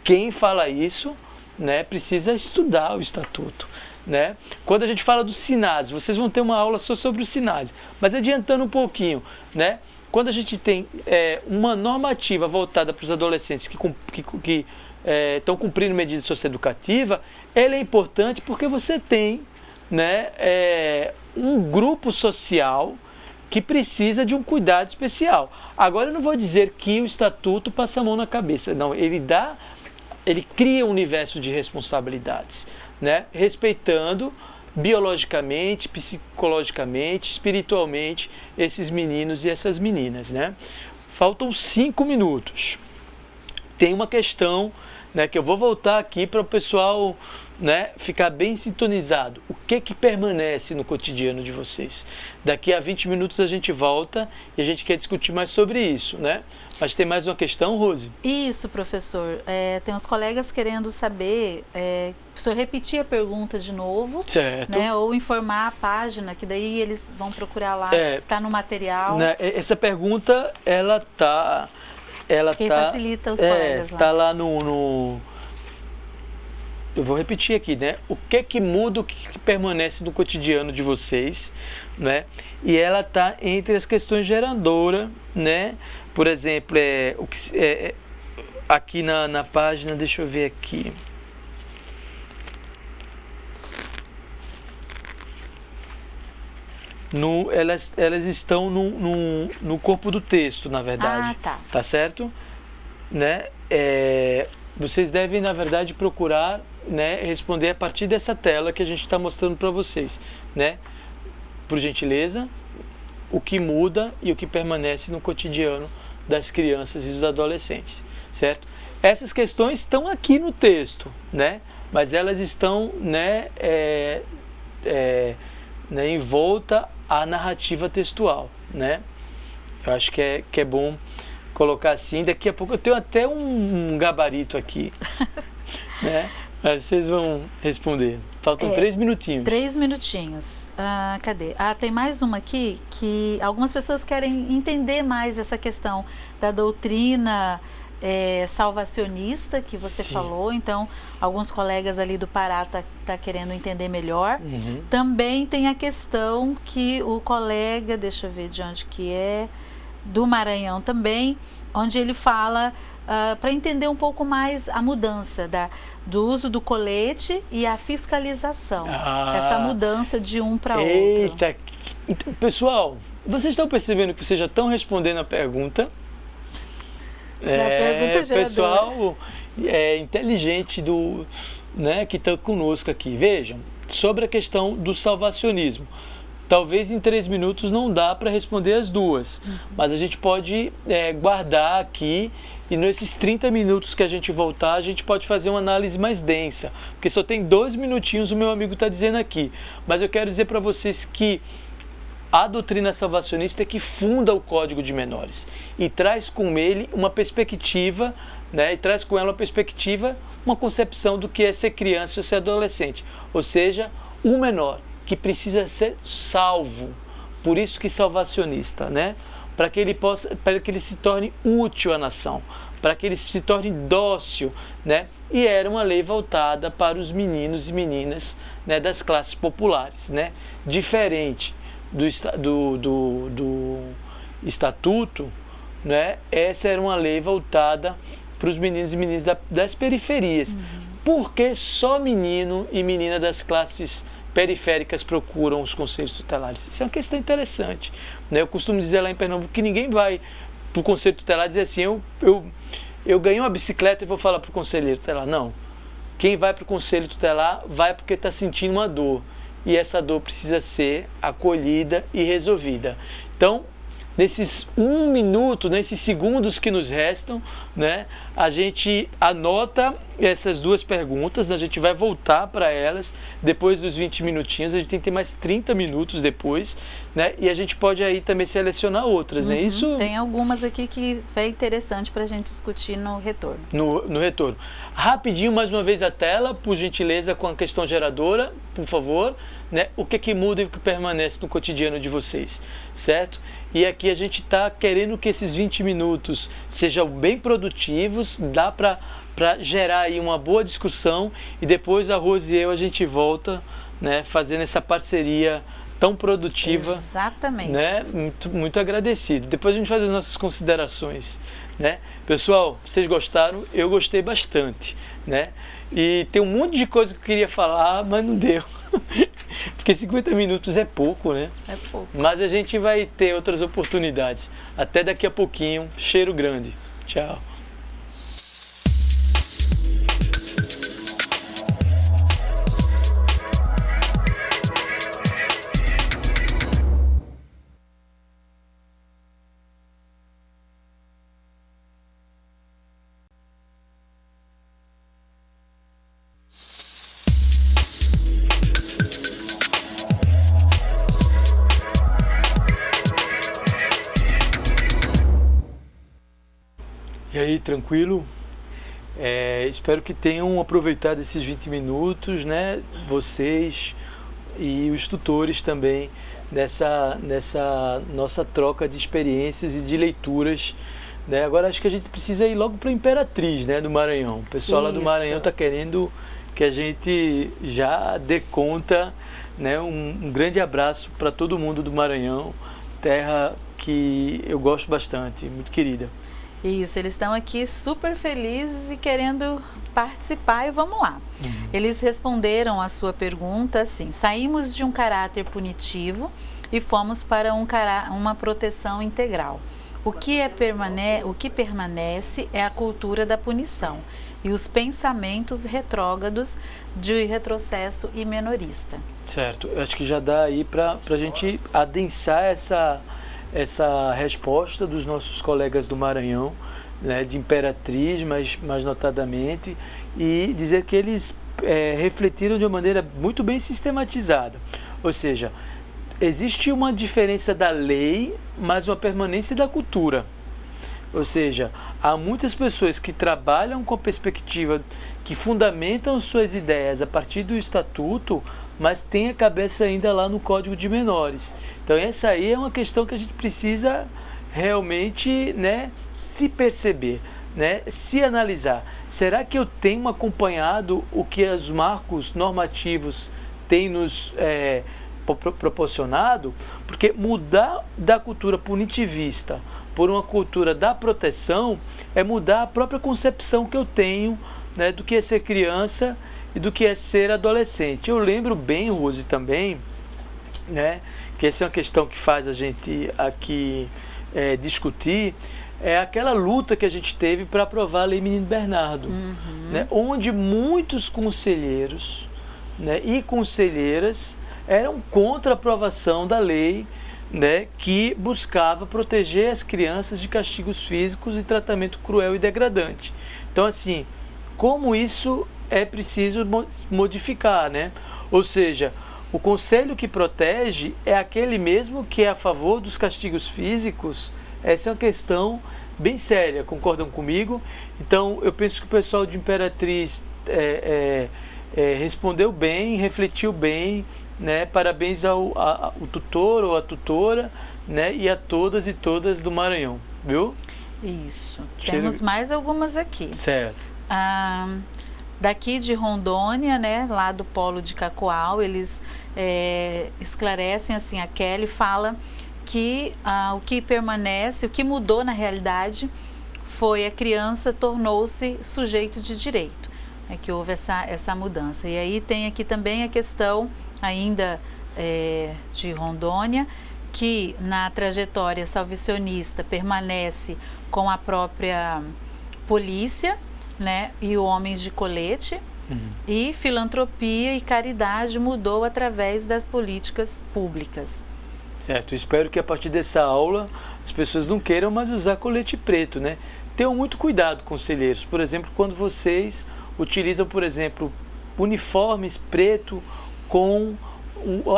S1: Quem fala isso, né, precisa estudar o Estatuto, né? Quando a gente fala dos sinais, vocês vão ter uma aula só sobre os sinais, mas adiantando um pouquinho, né? Quando a gente tem uma normativa voltada para os adolescentes que estão cumprindo medida socioeducativa, ela é importante porque você tem, né, um grupo social que precisa de um cuidado especial. Agora, eu não vou dizer que o estatuto passa a mão na cabeça, não, ele cria um universo de responsabilidades, né, respeitando biologicamente, psicologicamente, espiritualmente esses meninos e essas meninas, né? Faltam 5 minutos. Tem uma questão, né, que eu vou voltar aqui para o pessoal, né, ficar bem sintonizado. O que permanece no cotidiano de vocês? Daqui a 20 minutos a gente volta e a gente quer discutir mais sobre isso, né? Mas tem mais uma questão, Rose?
S7: Isso, professor. Tem uns colegas querendo saber, se eu repetir a pergunta de novo,
S1: certo,
S7: né, ou informar a página, que daí eles vão procurar lá, está no material.
S1: Né, essa pergunta, ela
S7: facilita os colegas lá.
S1: Está lá no... Eu vou repetir aqui, né? O que muda, o que permanece no cotidiano de vocês, né? E ela está entre as questões geradoras, né? Por exemplo, aqui na página, deixa eu ver aqui. Elas estão no corpo do texto, na verdade. Tá certo? Né? Vocês devem, na verdade, procurar, né, responder a partir dessa tela que a gente está mostrando para vocês, né? Por gentileza, o que muda e o que permanece no cotidiano das crianças e dos adolescentes, certo? Essas questões estão aqui no texto, né? Mas elas estão, né, em volta à narrativa textual, né? Eu acho que é bom colocar assim. Daqui a pouco eu tenho até um gabarito aqui, né? Mas vocês vão responder. Faltam 3 minutinhos.
S7: 3 minutinhos. Cadê? Tem mais uma aqui que algumas pessoas querem entender mais essa questão da doutrina salvacionista que você falou. Então, alguns colegas ali do Pará tá querendo entender melhor.
S1: Uhum.
S7: Também tem a questão que o colega, deixa eu ver de onde que é, do Maranhão também, onde ele fala para entender um pouco mais a mudança do uso do colete e a fiscalização. Essa mudança de um para outro.
S1: Eita! Então, pessoal, vocês estão percebendo que vocês já estão respondendo a pergunta?
S7: Pergunta geradora.
S1: Pessoal inteligente né, que está conosco aqui. Vejam, sobre a questão do salvacionismo. Talvez em 3 minutos não dá para responder as duas, mas a gente pode guardar aqui e nesses 30 minutos que a gente voltar, a gente pode fazer uma análise mais densa, porque só tem 2 minutinhos, o meu amigo está dizendo aqui. Mas eu quero dizer para vocês que a doutrina salvacionista é que funda o Código de Menores e traz com ele uma perspectiva, né, e traz com ela uma perspectiva, uma concepção do que é ser criança ou ser adolescente, ou seja, o menor que precisa ser salvo, por isso que salvacionista, né? Para que ele se torne útil à nação, para que ele se torne dócil, né? E era uma lei voltada para os meninos e meninas, né, das classes populares, né? Diferente do estatuto, né? Essa era uma lei voltada para os meninos e meninas das periferias, porque só menino e menina das classes periféricas procuram os conselhos tutelares. Isso é uma questão interessante, né? Eu costumo dizer lá em Pernambuco que ninguém vai para o conselho tutelar dizer assim, eu ganhei uma bicicleta e vou falar para o conselheiro tutelar. Não. Quem vai para o conselho tutelar vai porque está sentindo uma dor. E essa dor precisa ser acolhida e resolvida. Então, nesses 1 minuto, nesses segundos que nos restam, né, a gente anota essas 2 perguntas, a gente vai voltar para elas depois dos 20 minutinhos, a gente tem que ter mais 30 minutos depois, né, e a gente pode aí também selecionar outras, né? Isso
S7: tem algumas aqui que é interessante para a gente discutir no retorno.
S1: No retorno. Rapidinho, mais uma vez a tela, por gentileza, com a questão geradora, por favor, né? O que muda e o que permanece no cotidiano de vocês, certo? E aqui a gente está querendo que esses 20 minutos sejam bem produtivos, dá para gerar aí uma boa discussão e depois a Rose e eu a gente volta, né, fazendo essa parceria tão produtiva.
S7: Exatamente.
S1: Né? Muito agradecido. Depois a gente faz as nossas considerações. Né? Pessoal, vocês gostaram? Eu gostei bastante. Né? E tem um monte de coisa que eu queria falar, mas não deu. Porque 50 minutos é pouco, né?
S7: É pouco.
S1: Mas a gente vai ter outras oportunidades. Até daqui a pouquinho. Cheiro grande. Tchau. E aí, tranquilo? Espero que tenham aproveitado esses 20 minutos, né? Vocês e os tutores também, nessa nossa troca de experiências e de leituras. Né? Agora acho que a gente precisa ir logo para a Imperatriz, né, do Maranhão. O pessoal lá do Maranhão está querendo que a gente já dê conta. Né? Um grande abraço para todo mundo do Maranhão, terra que eu gosto bastante, muito querida.
S7: Isso, eles estão aqui super felizes e querendo participar e vamos lá. Eles responderam a sua pergunta assim: saímos de um caráter punitivo e fomos para uma proteção integral. O que permanece é a cultura da punição e os pensamentos retrógrados de retrocesso e menorista. Certo,
S1: eu acho que já dá aí para a gente adensar essa resposta dos nossos colegas do Maranhão, né, de Imperatriz, mais notadamente, e dizer que eles refletiram de uma maneira muito bem sistematizada. Ou seja, existe uma diferença da lei, mas uma permanência da cultura. Ou seja, há muitas pessoas que trabalham com a perspectiva, que fundamentam suas ideias a partir do estatuto, mas tem a cabeça ainda lá no Código de Menores. Então essa aí é uma questão que a gente precisa realmente, né, se perceber, né, se analisar. Será que eu tenho acompanhado o que os marcos normativos têm nos proporcionado? Porque mudar da cultura punitivista por uma cultura da proteção é mudar a própria concepção que eu tenho, né, do que é ser criança e do que é ser adolescente. Eu lembro bem, Rose, também, né, que essa é uma questão que faz a gente aqui discutir, é aquela luta que a gente teve para aprovar a Lei Menino Bernardo, né, onde muitos conselheiros, né, e conselheiras eram contra a aprovação da lei, né, que buscava proteger as crianças de castigos físicos e tratamento cruel e degradante. Então, assim, como isso é preciso modificar, né? Ou seja, o conselho que protege é aquele mesmo que é a favor dos castigos físicos. Essa é uma questão bem séria, concordam comigo? Então, eu penso que o pessoal de Imperatriz respondeu bem, refletiu bem, né? Parabéns ao tutor ou à tutora, né? E a todas e todas do Maranhão, viu?
S7: Isso. Temos mais algumas aqui.
S1: Certo.
S7: Daqui de Rondônia, né, lá do polo de Cacoal, eles esclarecem assim, a Kelly fala que o que permanece, o que mudou na realidade foi a criança tornou-se sujeito de direito, que houve essa mudança. E aí tem aqui também a questão ainda de Rondônia, que na trajetória salvacionista permanece com a própria polícia, né, e homens de colete, e filantropia e caridade mudou através das políticas públicas.
S1: Certo, espero que a partir dessa aula as pessoas não queiram mais usar colete preto, né? Tenham muito cuidado, conselheiros, por exemplo, quando vocês utilizam, por exemplo, uniformes preto com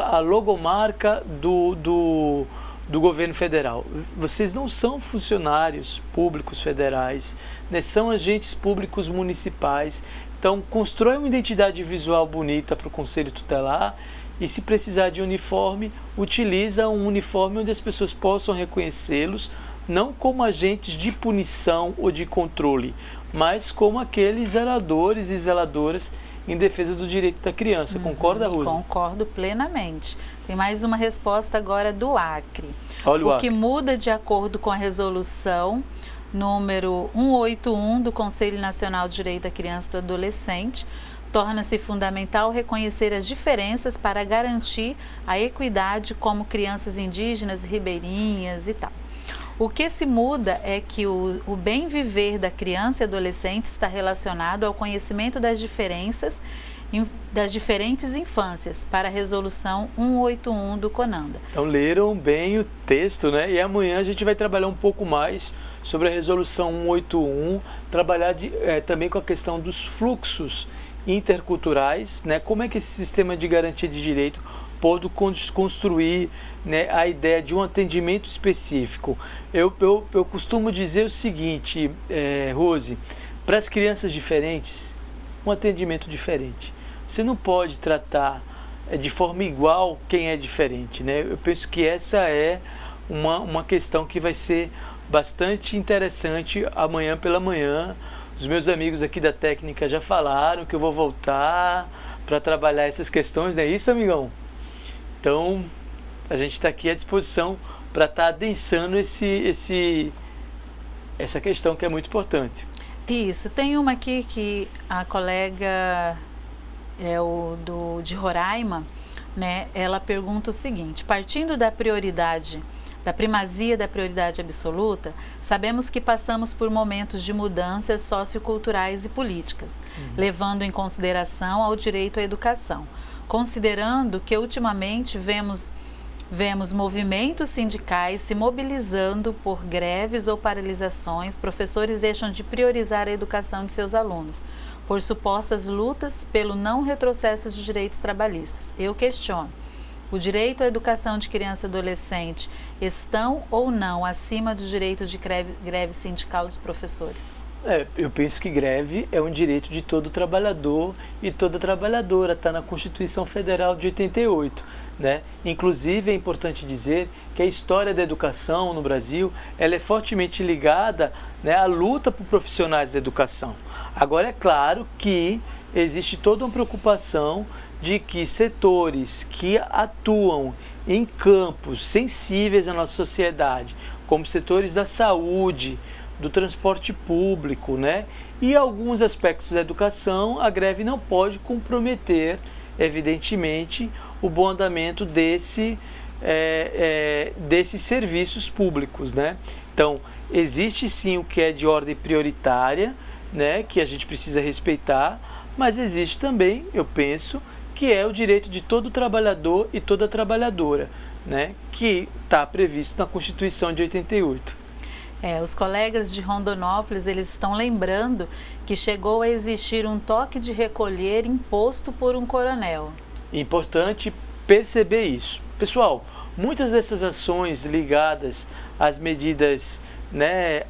S1: a logomarca do governo federal. Vocês não são funcionários públicos federais, né? São agentes públicos municipais. Então, constrói uma identidade visual bonita para o Conselho Tutelar e, se precisar de uniforme, utiliza um uniforme onde as pessoas possam reconhecê-los, não como agentes de punição ou de controle, mas como aqueles zeladores e zeladoras em defesa do direito da criança. Concorda, Rose?
S7: Concordo plenamente. Tem mais uma resposta agora do Acre.
S1: Olha
S7: o que muda de acordo com a resolução número 181 do Conselho Nacional de Direito da Criança e do Adolescente, torna-se fundamental reconhecer as diferenças para garantir a equidade como crianças indígenas, ribeirinhas e tal. O que se muda é que o bem viver da criança e adolescente está relacionado ao conhecimento das diferentes infâncias, para a resolução 181 do CONANDA.
S1: Então leram bem o texto, né? E amanhã a gente vai trabalhar um pouco mais sobre a resolução 181, trabalhar também com a questão dos fluxos interculturais, né? Como é que esse sistema de garantia de direito pode construir, né, a ideia de um atendimento específico. Eu costumo dizer o seguinte, Rose, para as crianças diferentes, um atendimento diferente. Você não pode tratar de forma igual quem é diferente, né? Eu penso que essa é uma questão que vai ser bastante interessante amanhã pela manhã. Os meus amigos aqui da técnica já falaram que eu vou voltar para trabalhar essas questões, não é isso, amigão? Então, a gente está aqui à disposição para estar adensando essa questão que é muito importante.
S7: Isso, tem uma aqui que a colega de Roraima, né, ela pergunta o seguinte: partindo da primazia da prioridade absoluta, sabemos que passamos por momentos de mudanças socioculturais e políticas, levando em consideração ao direito à educação. Considerando que ultimamente vemos movimentos sindicais se mobilizando por greves ou paralisações, professores deixam de priorizar a educação de seus alunos, por supostas lutas pelo não retrocesso de direitos trabalhistas. Eu questiono: o direito à educação de criança e adolescente estão ou não acima dos direitos de greve sindical dos professores?
S1: Eu penso que greve é um direito de todo trabalhador e toda trabalhadora, está na Constituição Federal de 88. Né? Inclusive, é importante dizer que a história da educação no Brasil ela é fortemente ligada, né, à luta por profissionais da educação. Agora, é claro que existe toda uma preocupação de que setores que atuam em campos sensíveis à nossa sociedade, como setores da saúde, do transporte público, né, e alguns aspectos da educação, a greve não pode comprometer, evidentemente, o bom andamento desses serviços públicos, né? Então, existe sim o que é de ordem prioritária, né, que a gente precisa respeitar, mas existe também, eu penso, que é o direito de todo trabalhador e toda trabalhadora, né, que está previsto na Constituição de 88.
S7: Os colegas de Rondonópolis, eles estão lembrando que chegou a existir um toque de recolher imposto por um coronel.
S1: Importante perceber isso. Pessoal, muitas dessas ações ligadas às medidas, né,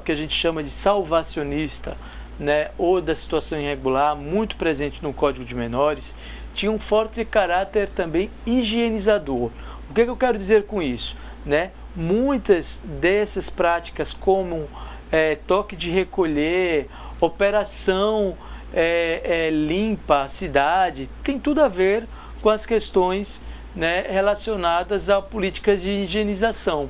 S1: que a gente chama de salvacionista, né, ou da situação irregular, muito presente no Código de Menores, tinham um forte caráter também higienizador. O que eu quero dizer com isso? Né? Muitas dessas práticas, como toque de recolher, operação limpa a cidade, tem tudo a ver com as questões, né, relacionadas a políticas de higienização,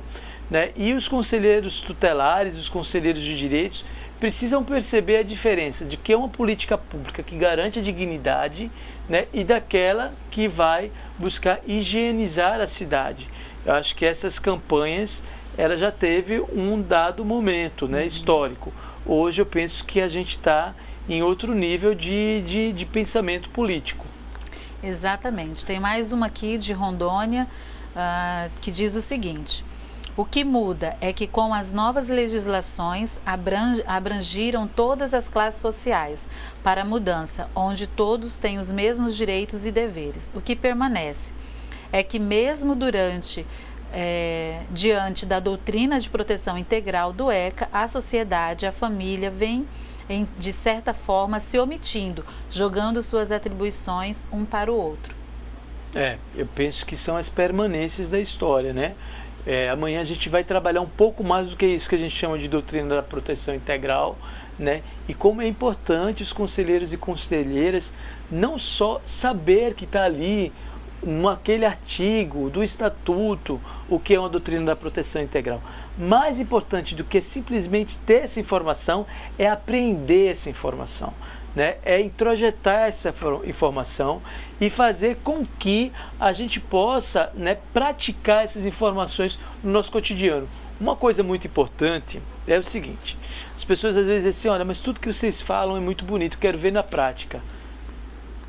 S1: né? E os conselheiros tutelares, os conselheiros de direitos, precisam perceber a diferença de que é uma política pública que garante a dignidade, né, e daquela que vai buscar higienizar a cidade. Eu acho que essas campanhas, ela já teve um dado momento, né, histórico. Hoje eu penso que a gente está em outro nível de pensamento político.
S7: Exatamente. Tem mais uma aqui de Rondônia que diz o seguinte: o que muda é que com as novas legislações abrangiram todas as classes sociais para a mudança, onde todos têm os mesmos direitos e deveres. O que permanece é que mesmo diante da doutrina de proteção integral do ECA, a sociedade, a família vem, de certa forma, se omitindo, jogando suas atribuições um para o outro.
S1: Eu penso que são as permanências da história, né? Amanhã a gente vai trabalhar um pouco mais do que isso que a gente chama de doutrina da proteção integral, né? E como é importante os conselheiros e conselheiras não só saber que está ali naquele artigo do Estatuto o que é uma doutrina da proteção integral. Mais importante do que simplesmente ter essa informação é aprender essa informação, né? É introjetar essa informação e fazer com que a gente possa, né, praticar essas informações no nosso cotidiano. Uma coisa muito importante é o seguinte: as pessoas às vezes dizem assim, olha, mas tudo que vocês falam é muito bonito, quero ver na prática.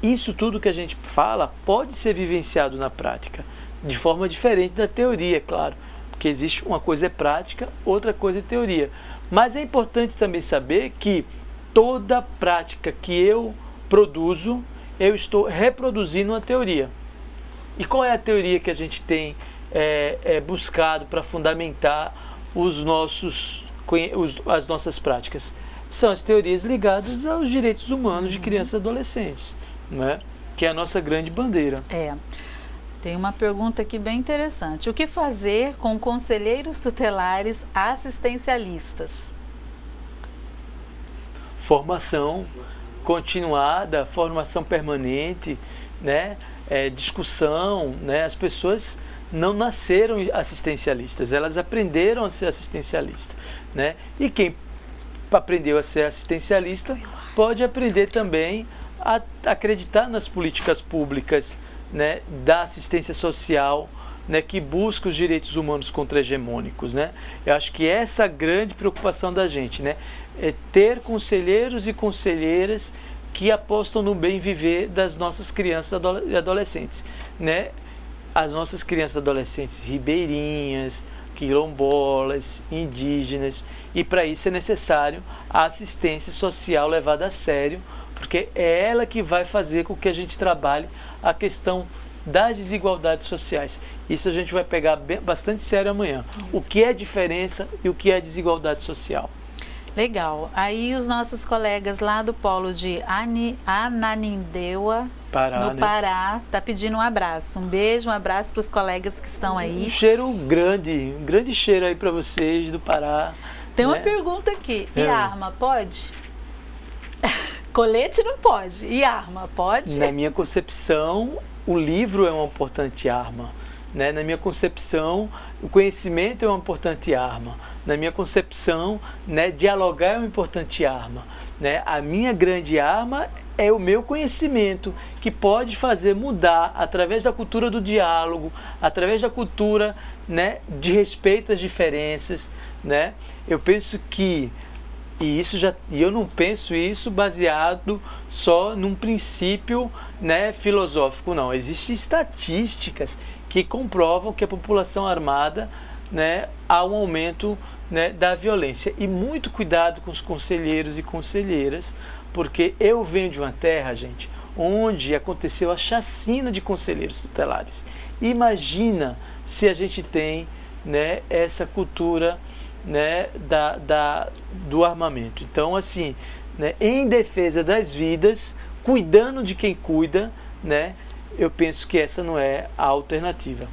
S1: Isso tudo que a gente fala pode ser vivenciado na prática, de forma diferente da teoria, claro, porque existe uma coisa é prática, outra coisa é teoria. Mas é importante também saber que toda prática que eu produzo, eu estou reproduzindo uma teoria. E qual é a teoria que a gente tem buscado para fundamentar as nossas práticas? São as teorias ligadas aos direitos humanos de crianças e adolescentes, né? Que é a nossa grande bandeira.
S7: Tem uma pergunta aqui bem interessante. O que fazer com conselheiros tutelares assistencialistas?
S1: Formação continuada, formação permanente, né? Discussão, né? As pessoas não nasceram assistencialistas, elas aprenderam a ser assistencialistas, né? E quem aprendeu a ser assistencialista pode aprender também a acreditar nas políticas públicas, né, da assistência social, né, que busca os direitos humanos contra-hegemônicos, né? Eu acho que essa é a grande preocupação da gente, né? É ter conselheiros e conselheiras que apostam no bem viver das nossas crianças e adolescentes, né? As nossas crianças e adolescentes ribeirinhas, quilombolas, indígenas, e para isso é necessário a assistência social levada a sério, porque é ela que vai fazer com que a gente trabalhe a questão das desigualdades sociais. Isso a gente vai pegar bastante sério amanhã. Isso. O que é diferença e o que é desigualdade social.
S7: Legal. Aí os nossos colegas lá do polo de Ananindeua, no Pará, tá pedindo um abraço. Um beijo, um abraço para os colegas que estão aí.
S1: Um cheiro grande, um grande cheiro aí para vocês do Pará.
S7: Tem uma pergunta aqui. E arma, pode? Colete não pode. E arma, pode?
S1: Na minha concepção, o livro é uma importante arma, né? Na minha concepção, o conhecimento é uma importante arma. Na minha concepção, né, dialogar é uma importante arma, né? A minha grande arma é o meu conhecimento, que pode fazer mudar através da cultura do diálogo, através da cultura, né, de respeito às diferenças, né? Eu penso que e eu não penso isso baseado só num princípio, né, filosófico, não. Existem estatísticas que comprovam que a população armada, né, há um aumento, né, da violência. E muito cuidado com os conselheiros e conselheiras, porque eu venho de uma terra, gente, onde aconteceu a chacina de conselheiros tutelares. Imagina se a gente tem, né, essa cultura, né, do armamento. Então, assim, né, em defesa das vidas, cuidando de quem cuida, né, eu penso que essa não é a alternativa.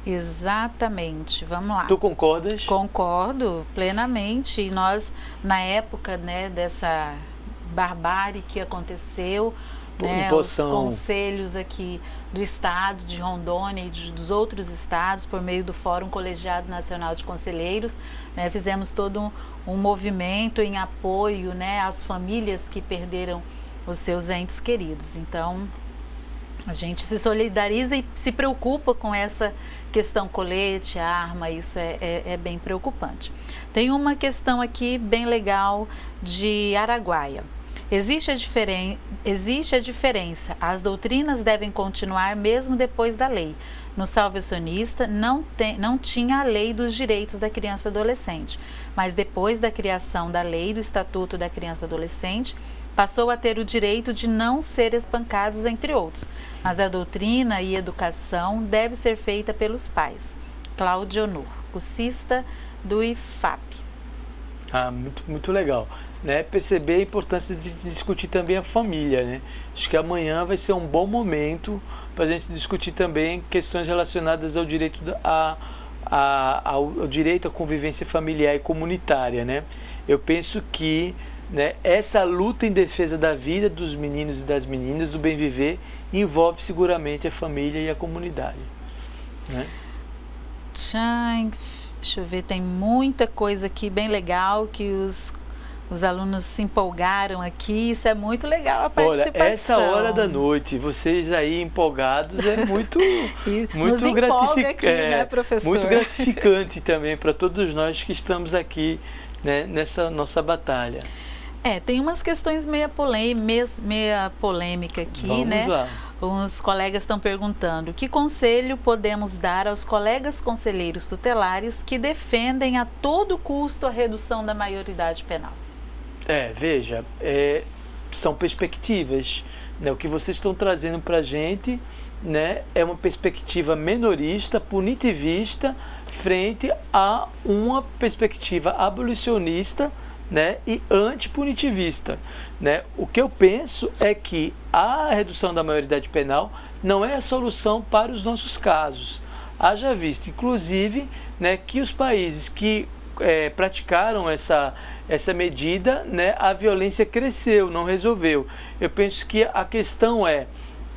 S7: Exatamente. Vamos lá.
S1: Tu concordas?
S7: Concordo plenamente. E nós, na época, né, dessa barbárie que aconteceu, né, os conselhos aqui do estado de Rondônia e dos outros estados, por meio do Fórum Colegiado Nacional de Conselheiros, né, fizemos todo um movimento em apoio, né, às famílias que perderam os seus entes queridos. Então, a gente se solidariza e se preocupa com essa questão colete, arma, isso é bem preocupante. Tem uma questão aqui bem legal de Araguaia. Existe a diferença. As doutrinas devem continuar mesmo depois da lei. No salvacionista não tinha a lei dos direitos da criança e adolescente, mas depois da criação da lei do Estatuto da Criança e Adolescente, passou a ter o direito de não ser espancados, entre outros. Mas a doutrina e educação deve ser feita pelos pais. Cláudio Honor, cursista do IFAP.
S1: Muito legal. Né, perceber a importância de discutir também a família, né? Acho que amanhã vai ser um bom momento para a gente discutir também questões relacionadas ao direito ao direito à convivência familiar e comunitária, né? eu penso que, né, essa luta em defesa da vida dos meninos e das meninas, do bem viver, envolve seguramente a família e a comunidade, né?
S7: Deixa eu ver, tem muita coisa aqui bem legal que os alunos se empolgaram aqui. Isso é muito legal, a participação.
S1: Olha, essa hora da noite, vocês aí empolgados, é muito, muito
S7: gratificante, né, professor?
S1: Muito gratificante também para todos nós que estamos aqui, né, nessa nossa batalha.
S7: Tem umas questões meia polêmica aqui,
S1: Vamos
S7: né?
S1: lá.
S7: Os colegas estão perguntando: que conselho podemos dar aos colegas conselheiros tutelares que defendem a todo custo a redução da maioridade penal?
S1: Veja, são perspectivas, né? O que vocês estão trazendo para a gente, né, é uma perspectiva menorista, punitivista, frente a uma perspectiva abolicionista, né, e antipunitivista, né? O que eu penso é que a redução da maioridade penal não é a solução para os nossos casos. Haja vista, inclusive, né, que os países que praticaram essa medida, né, a violência cresceu, não resolveu. Eu penso que a questão é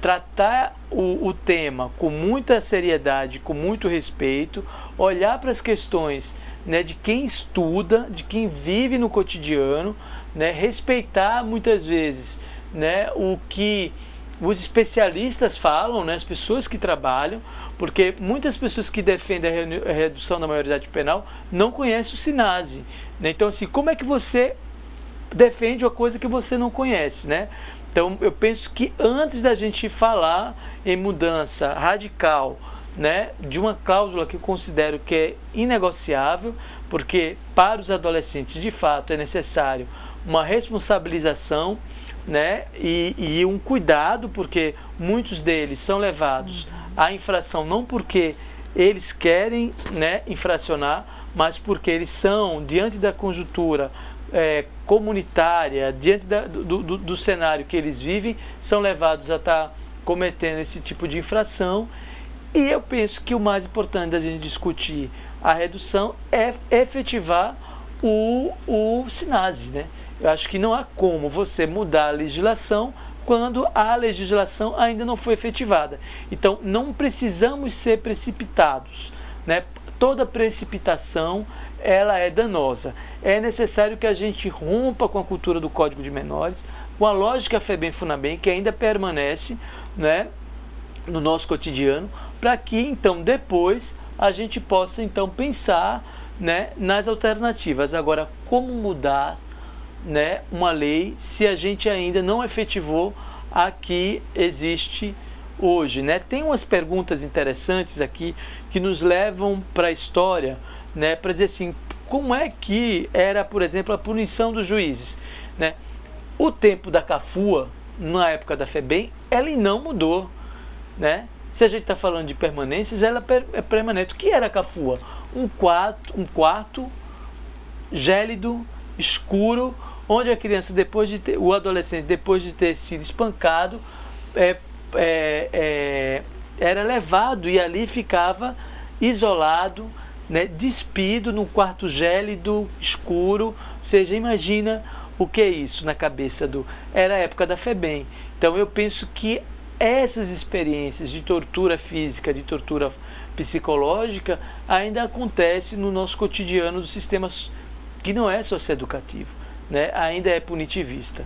S1: tratar o tema com muita seriedade, com muito respeito, olhar para as questões, né, de quem estuda, de quem vive no cotidiano, né, respeitar muitas vezes, né, o que os especialistas falam, né, as pessoas que trabalham, porque muitas pessoas que defendem a redução da maioridade penal não conhecem o SINASE, né? Então, assim, como é que você defende uma coisa que você não conhece, né? Então, eu penso que antes da gente falar em mudança radical, né, de uma cláusula que eu considero que é inegociável, porque para os adolescentes, de fato, é necessário uma responsabilização, né, e um cuidado, porque muitos deles são levados à infração não porque eles querem, né, infracionar, mas porque eles são, diante da conjuntura comunitária, diante do cenário que eles vivem, são levados a estar cometendo esse tipo de infração. E eu penso que o mais importante da gente discutir a redução é efetivar o SINASE, né? Eu acho que não há como você mudar a legislação quando a legislação ainda não foi efetivada. Então, não precisamos ser precipitados, né? Toda precipitação, ela é danosa. É necessário que a gente rompa com a cultura do Código de Menores, com a lógica FEBEM-FUNABEM, que ainda permanece, né, no nosso cotidiano, para que, então, depois a gente possa, então, pensar, né, nas alternativas. Agora, como mudar, né, uma lei se a gente ainda não efetivou a que existe hoje, né? Tem umas perguntas interessantes aqui que nos levam para a história, né, para dizer assim, como é que era, por exemplo, a punição dos juízes, né? O tempo da CAFUA, na época da FEBEM, ela não mudou, né? Se a gente está falando de permanências, ela é permanente. O que era a CAFUA? Um quarto gélido, escuro, onde a criança, o adolescente, depois de ter sido espancado, era levado e ali ficava isolado, né, despido num quarto gélido, escuro. Ou seja, imagina o que é isso na cabeça Era a época da FEBEM. Então eu penso que essas experiências de tortura física, de tortura psicológica, ainda acontecem no nosso cotidiano do sistema que não é socioeducativo, né? Ainda é punitivista.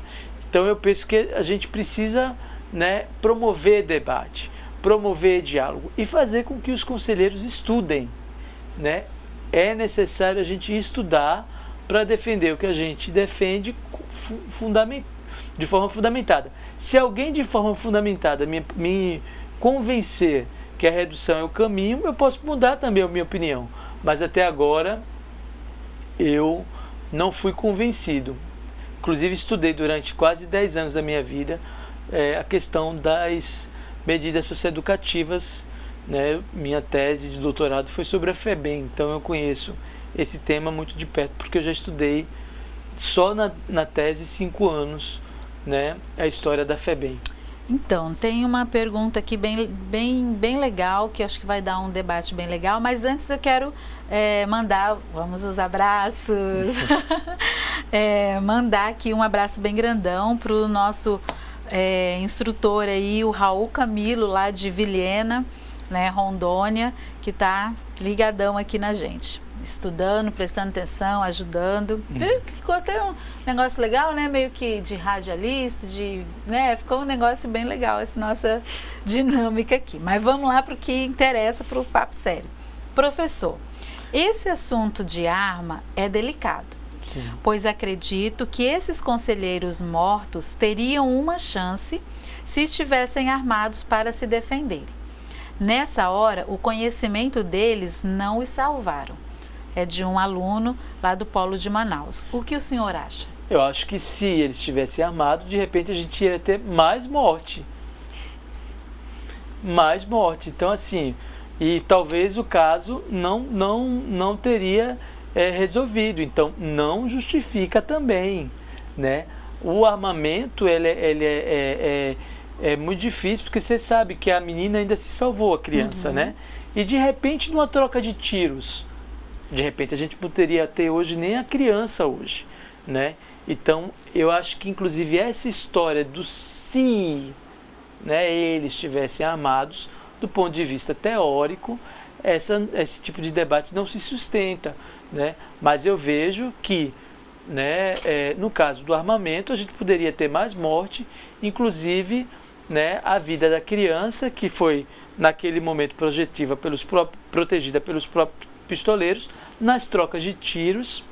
S1: Então eu penso que a gente precisa, né, promover debate, promover diálogo e fazer com que os conselheiros estudem, né? É necessário a gente estudar para defender o que a gente defende de forma fundamentada. Se alguém de forma fundamentada me convencer que a redução é o caminho, eu posso mudar também a minha opinião. Mas até agora eu não fui convencido. Inclusive estudei durante quase 10 anos da minha vida a questão das medidas socioeducativas, né? Minha tese de doutorado foi sobre a FEBEM, então eu conheço esse tema muito de perto, porque eu já estudei só na tese 5 anos, né, a história da FEBEM.
S7: Então, tem uma pergunta aqui bem legal, que acho que vai dar um debate bem legal, mas antes eu quero mandar, vamos os abraços. mandar aqui um abraço bem grandão para o nosso instrutor aí, o Raul Camilo, lá de Vilhena, né, Rondônia, que está ligadão aqui na gente, estudando, prestando atenção, ajudando. Ficou até um negócio legal, né? Meio que de radialista, né? Ficou um negócio bem legal essa nossa dinâmica aqui. Mas vamos lá para o que interessa, para o papo sério. Professor, esse assunto de arma é delicado, pois acredito que esses conselheiros mortos teriam uma chance se estivessem armados para se defenderem. Nessa hora, o conhecimento deles não os salvaram. É de um aluno lá do Polo de Manaus. O que o senhor acha?
S1: Eu acho que se eles estivessem armados, de repente a gente ia ter mais morte. Mais morte. Então, assim, e talvez o caso não teria resolvido. Então, não justifica também, né? O armamento, ele é muito difícil, porque você sabe que a menina ainda se salvou, a criança, né? E de repente, numa troca de tiros, de repente a gente não poderia ter hoje nem a criança hoje, né? Então, eu acho que inclusive essa história do se, né, eles estivessem armados, do ponto de vista teórico, esse tipo de debate não se sustenta, né? Mas eu vejo que, né, no caso do armamento, a gente poderia ter mais morte, inclusive, né, a vida da criança, que foi naquele momento protegida pelos próprios pistoleiros, nas trocas de tiros.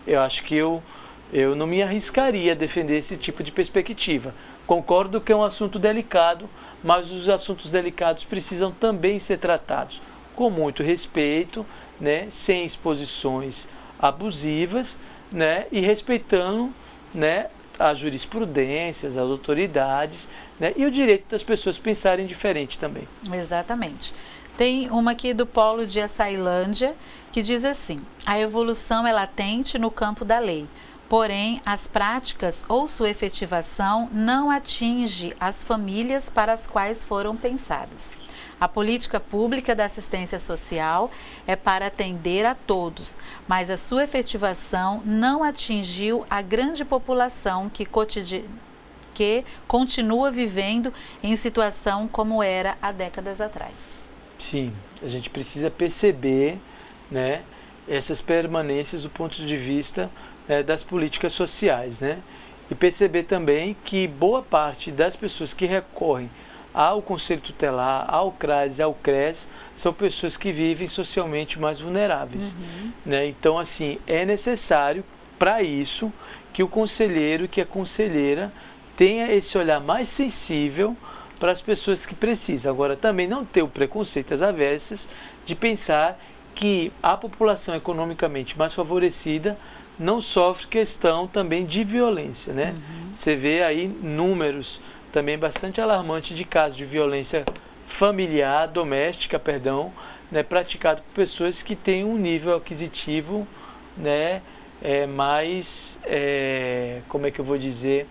S1: Eu acho que eu não me arriscaria a defender esse tipo de perspectiva. Concordo que é um assunto delicado, mas os assuntos delicados precisam também ser tratados com muito respeito, né, sem exposições abusivas, né, e respeitando, né, as jurisprudências, as autoridades, né, e o direito das pessoas pensarem diferente também.
S7: Exatamente. Tem uma aqui do Polo de Açailândia que diz assim: a evolução é latente no campo da lei, porém as práticas ou sua efetivação não atinge as famílias para as quais foram pensadas. A política pública da assistência social é para atender a todos, mas a sua efetivação não atingiu a grande população que continua vivendo em situação como era há décadas atrás.
S1: Sim, a gente precisa perceber, né, essas permanências do ponto de vista, né, das políticas sociais, né? E perceber também que boa parte das pessoas que recorrem ao Conselho Tutelar, ao CRAS e ao CRES, são pessoas que vivem socialmente mais vulneráveis, né? Então, assim, é necessário, para isso, que o conselheiro, que a conselheira tenha esse olhar mais sensível para as pessoas que precisam. Agora, também não ter o preconceito às avessas de pensar que a população economicamente mais favorecida não sofre questão também de violência, né? Você vê aí números também bastante alarmantes de casos de violência familiar, doméstica, né, praticado por pessoas que têm um nível aquisitivo, né, mais, como é que eu vou dizer,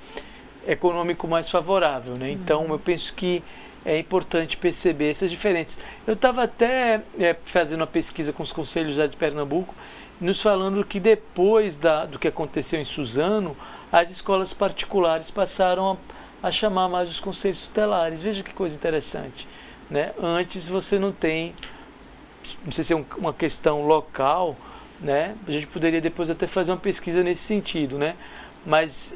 S1: econômico mais favorável, né? Então, eu penso que é importante perceber essas diferenças. Eu estava até fazendo uma pesquisa com os conselhos lá de Pernambuco, nos falando que depois do que aconteceu em Suzano, as escolas particulares passaram a chamar mais os conselhos tutelares. Veja que coisa interessante, né? Antes você não sei se é uma questão local, né? A gente poderia depois até fazer uma pesquisa nesse sentido, né? Mas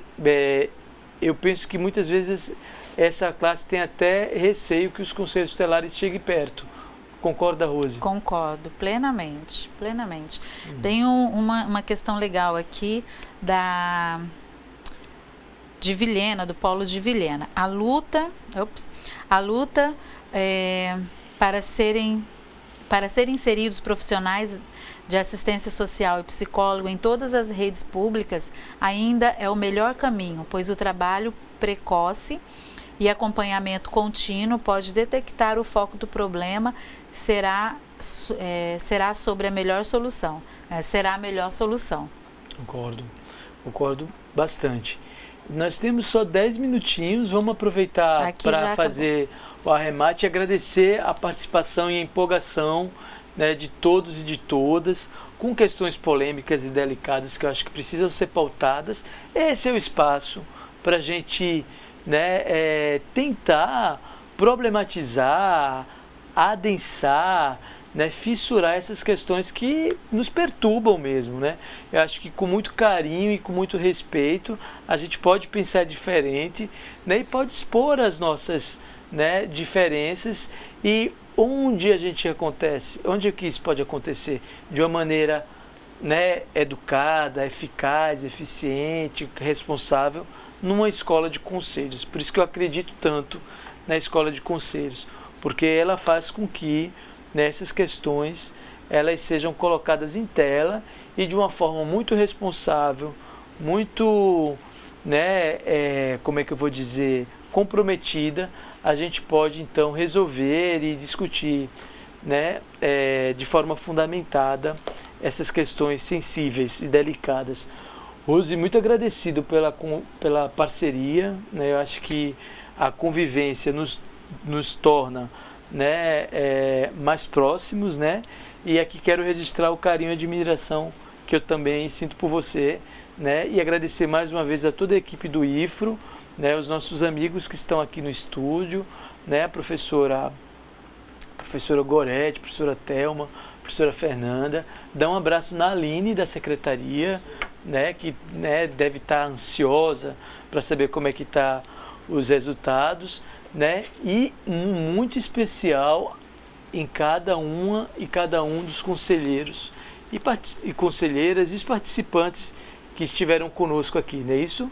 S1: eu penso que muitas vezes essa classe tem até receio que os conselhos tutelares cheguem perto. Concorda, Rose?
S7: Concordo, plenamente, plenamente. Tem uma questão legal aqui de Vilhena, do Polo de Vilhena. A luta para serem inseridos profissionais de assistência social e psicólogo em todas as redes públicas ainda é o melhor caminho, pois o trabalho precoce e acompanhamento contínuo pode detectar o foco do problema, será sobre a melhor solução. Será a melhor solução.
S1: Concordo bastante. Nós temos só 10 minutinhos, vamos aproveitar para fazer o arremate e agradecer a participação e a empolgação né, de todos e de todas, com questões polêmicas e delicadas que eu acho que precisam ser pautadas. Esse é o espaço para a gente, né, tentar problematizar, adensar, né, fissurar essas questões que nos perturbam mesmo, né? Eu acho que com muito carinho e com muito respeito a gente pode pensar diferente, né, e pode expor as nossas, né, diferenças, e onde que isso pode acontecer de uma maneira, né, educada, eficaz, eficiente, responsável, numa escola de conselhos. Por isso que eu acredito tanto na escola de conselhos, porque ela faz com que nessas questões elas sejam colocadas em tela e de uma forma muito responsável, muito, né, como é que eu vou dizer, comprometida, a gente pode então resolver e discutir, né, de forma fundamentada essas questões sensíveis e delicadas. Rose, muito agradecido pela parceria, né? Eu acho que a convivência nos torna, né, mais próximos, né? E aqui quero registrar o carinho e a admiração que eu também sinto por você, né? E agradecer mais uma vez a toda a equipe do IFRO, né? Os nossos amigos que estão aqui no estúdio, né? A professora Gorete, a professora Thelma, a professora Fernanda. Dá um abraço na Aline da secretaria, né? Que, né, deve estar ansiosa para saber como é que tá os resultados, né? E muito especial em cada uma e cada um dos conselheiros e conselheiras e os participantes que estiveram conosco aqui, não é isso?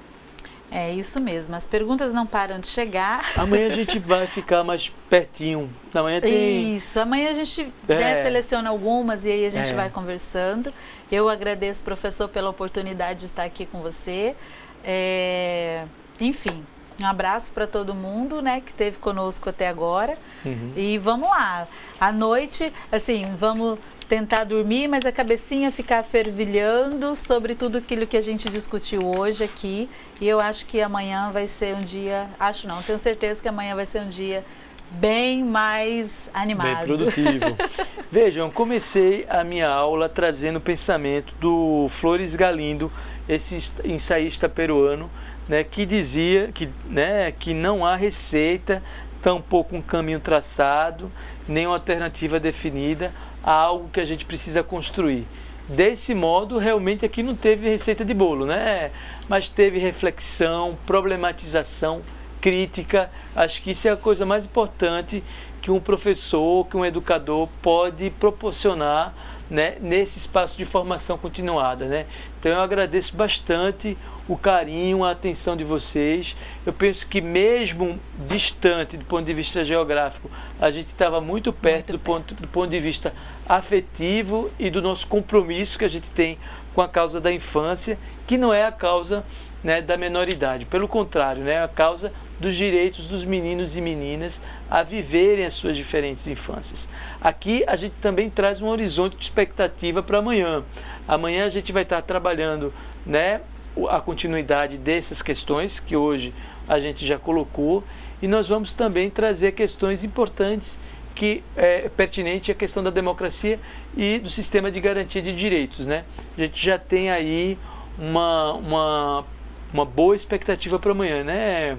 S7: É isso mesmo, as perguntas não param de chegar.
S1: Amanhã a gente vai ficar mais pertinho. Amanhã tem...
S7: Isso, amanhã a gente seleciona algumas e aí a gente vai conversando. Eu agradeço, professor, pela oportunidade de estar aqui com você. Enfim, um abraço para todo mundo, né, que esteve conosco até agora. E vamos lá, à noite, assim, vamos tentar dormir, mas a cabecinha ficar fervilhando sobre tudo aquilo que a gente discutiu hoje aqui. E eu acho que amanhã vai ser um dia, tenho certeza que amanhã vai ser um dia bem mais animado.
S1: Bem produtivo. Vejam, comecei a minha aula trazendo o pensamento do Flores Galindo, esse ensaísta peruano, né, que dizia que não há receita, tampouco um caminho traçado, nem uma alternativa definida a algo que a gente precisa construir. Desse modo, realmente aqui não teve receita de bolo, né? Mas teve reflexão, problematização, crítica. Acho que isso é a coisa mais importante que um professor, que um educador pode proporcionar, né, nesse espaço de formação continuada, né? Então eu agradeço bastante o carinho, a atenção de vocês. Eu penso que mesmo distante do ponto de vista geográfico, a gente estava muito perto do ponto de vista afetivo e do nosso compromisso que a gente tem com a causa da infância, que não é a causa, né, da menoridade. Pelo contrário, né, é a causa dos direitos dos meninos e meninas a viverem as suas diferentes infâncias. Aqui a gente também traz um horizonte de expectativa para amanhã. Amanhã a gente vai estar trabalhando, né, a continuidade dessas questões que hoje a gente já colocou, e nós vamos também trazer questões importantes que é pertinente à questão da democracia e do sistema de garantia de direitos, né? A gente já tem aí uma boa expectativa para amanhã, né,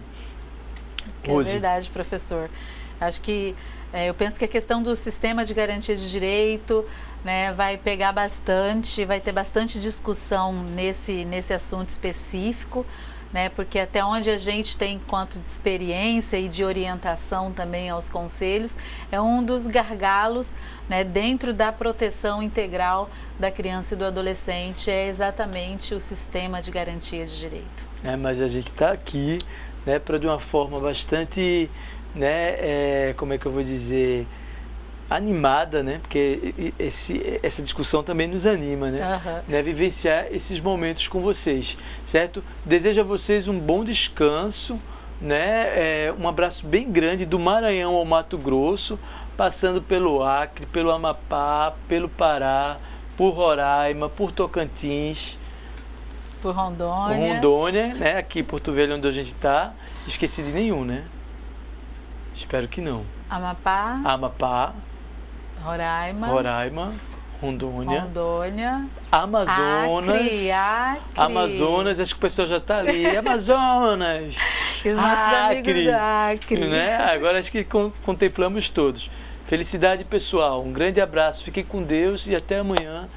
S1: Rose?
S7: É verdade, professor. Acho que eu penso que a questão do sistema de garantia de direito, né, vai pegar bastante, vai ter bastante discussão nesse assunto específico, né, porque até onde a gente tem quanto de experiência e de orientação também aos conselhos, é um dos gargalos, né, dentro da proteção integral da criança e do adolescente, é exatamente o sistema de garantia de direito.
S1: Mas a gente está aqui, né, para de uma forma bastante, né, como é que eu vou dizer, animada, né, porque essa discussão também nos anima, né, né, vivenciar esses momentos com vocês, certo? Desejo a vocês um bom descanso, né, um abraço bem grande do Maranhão ao Mato Grosso, passando pelo Acre, pelo Amapá, pelo Pará, por Roraima, por Tocantins,
S7: por Rondônia.
S1: Por Rondônia, né, aqui em Porto Velho, onde a gente está. Esqueci de nenhum, né? Espero que não.
S7: Amapá.
S1: Roraima, Rondônia, Amazonas,
S7: Acre.
S1: Amazonas, acho que o pessoal já está ali, Amazonas,
S7: E os nossos amigos da Acre.
S1: Né? Agora acho que contemplamos todos. Felicidade, pessoal, um grande abraço, fiquem com Deus e até amanhã,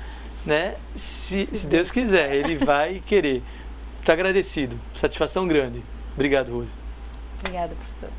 S1: né? Se Deus quiser, Ele vai querer. Muito agradecido, satisfação grande. Obrigado, Rose.
S7: Obrigada, professor.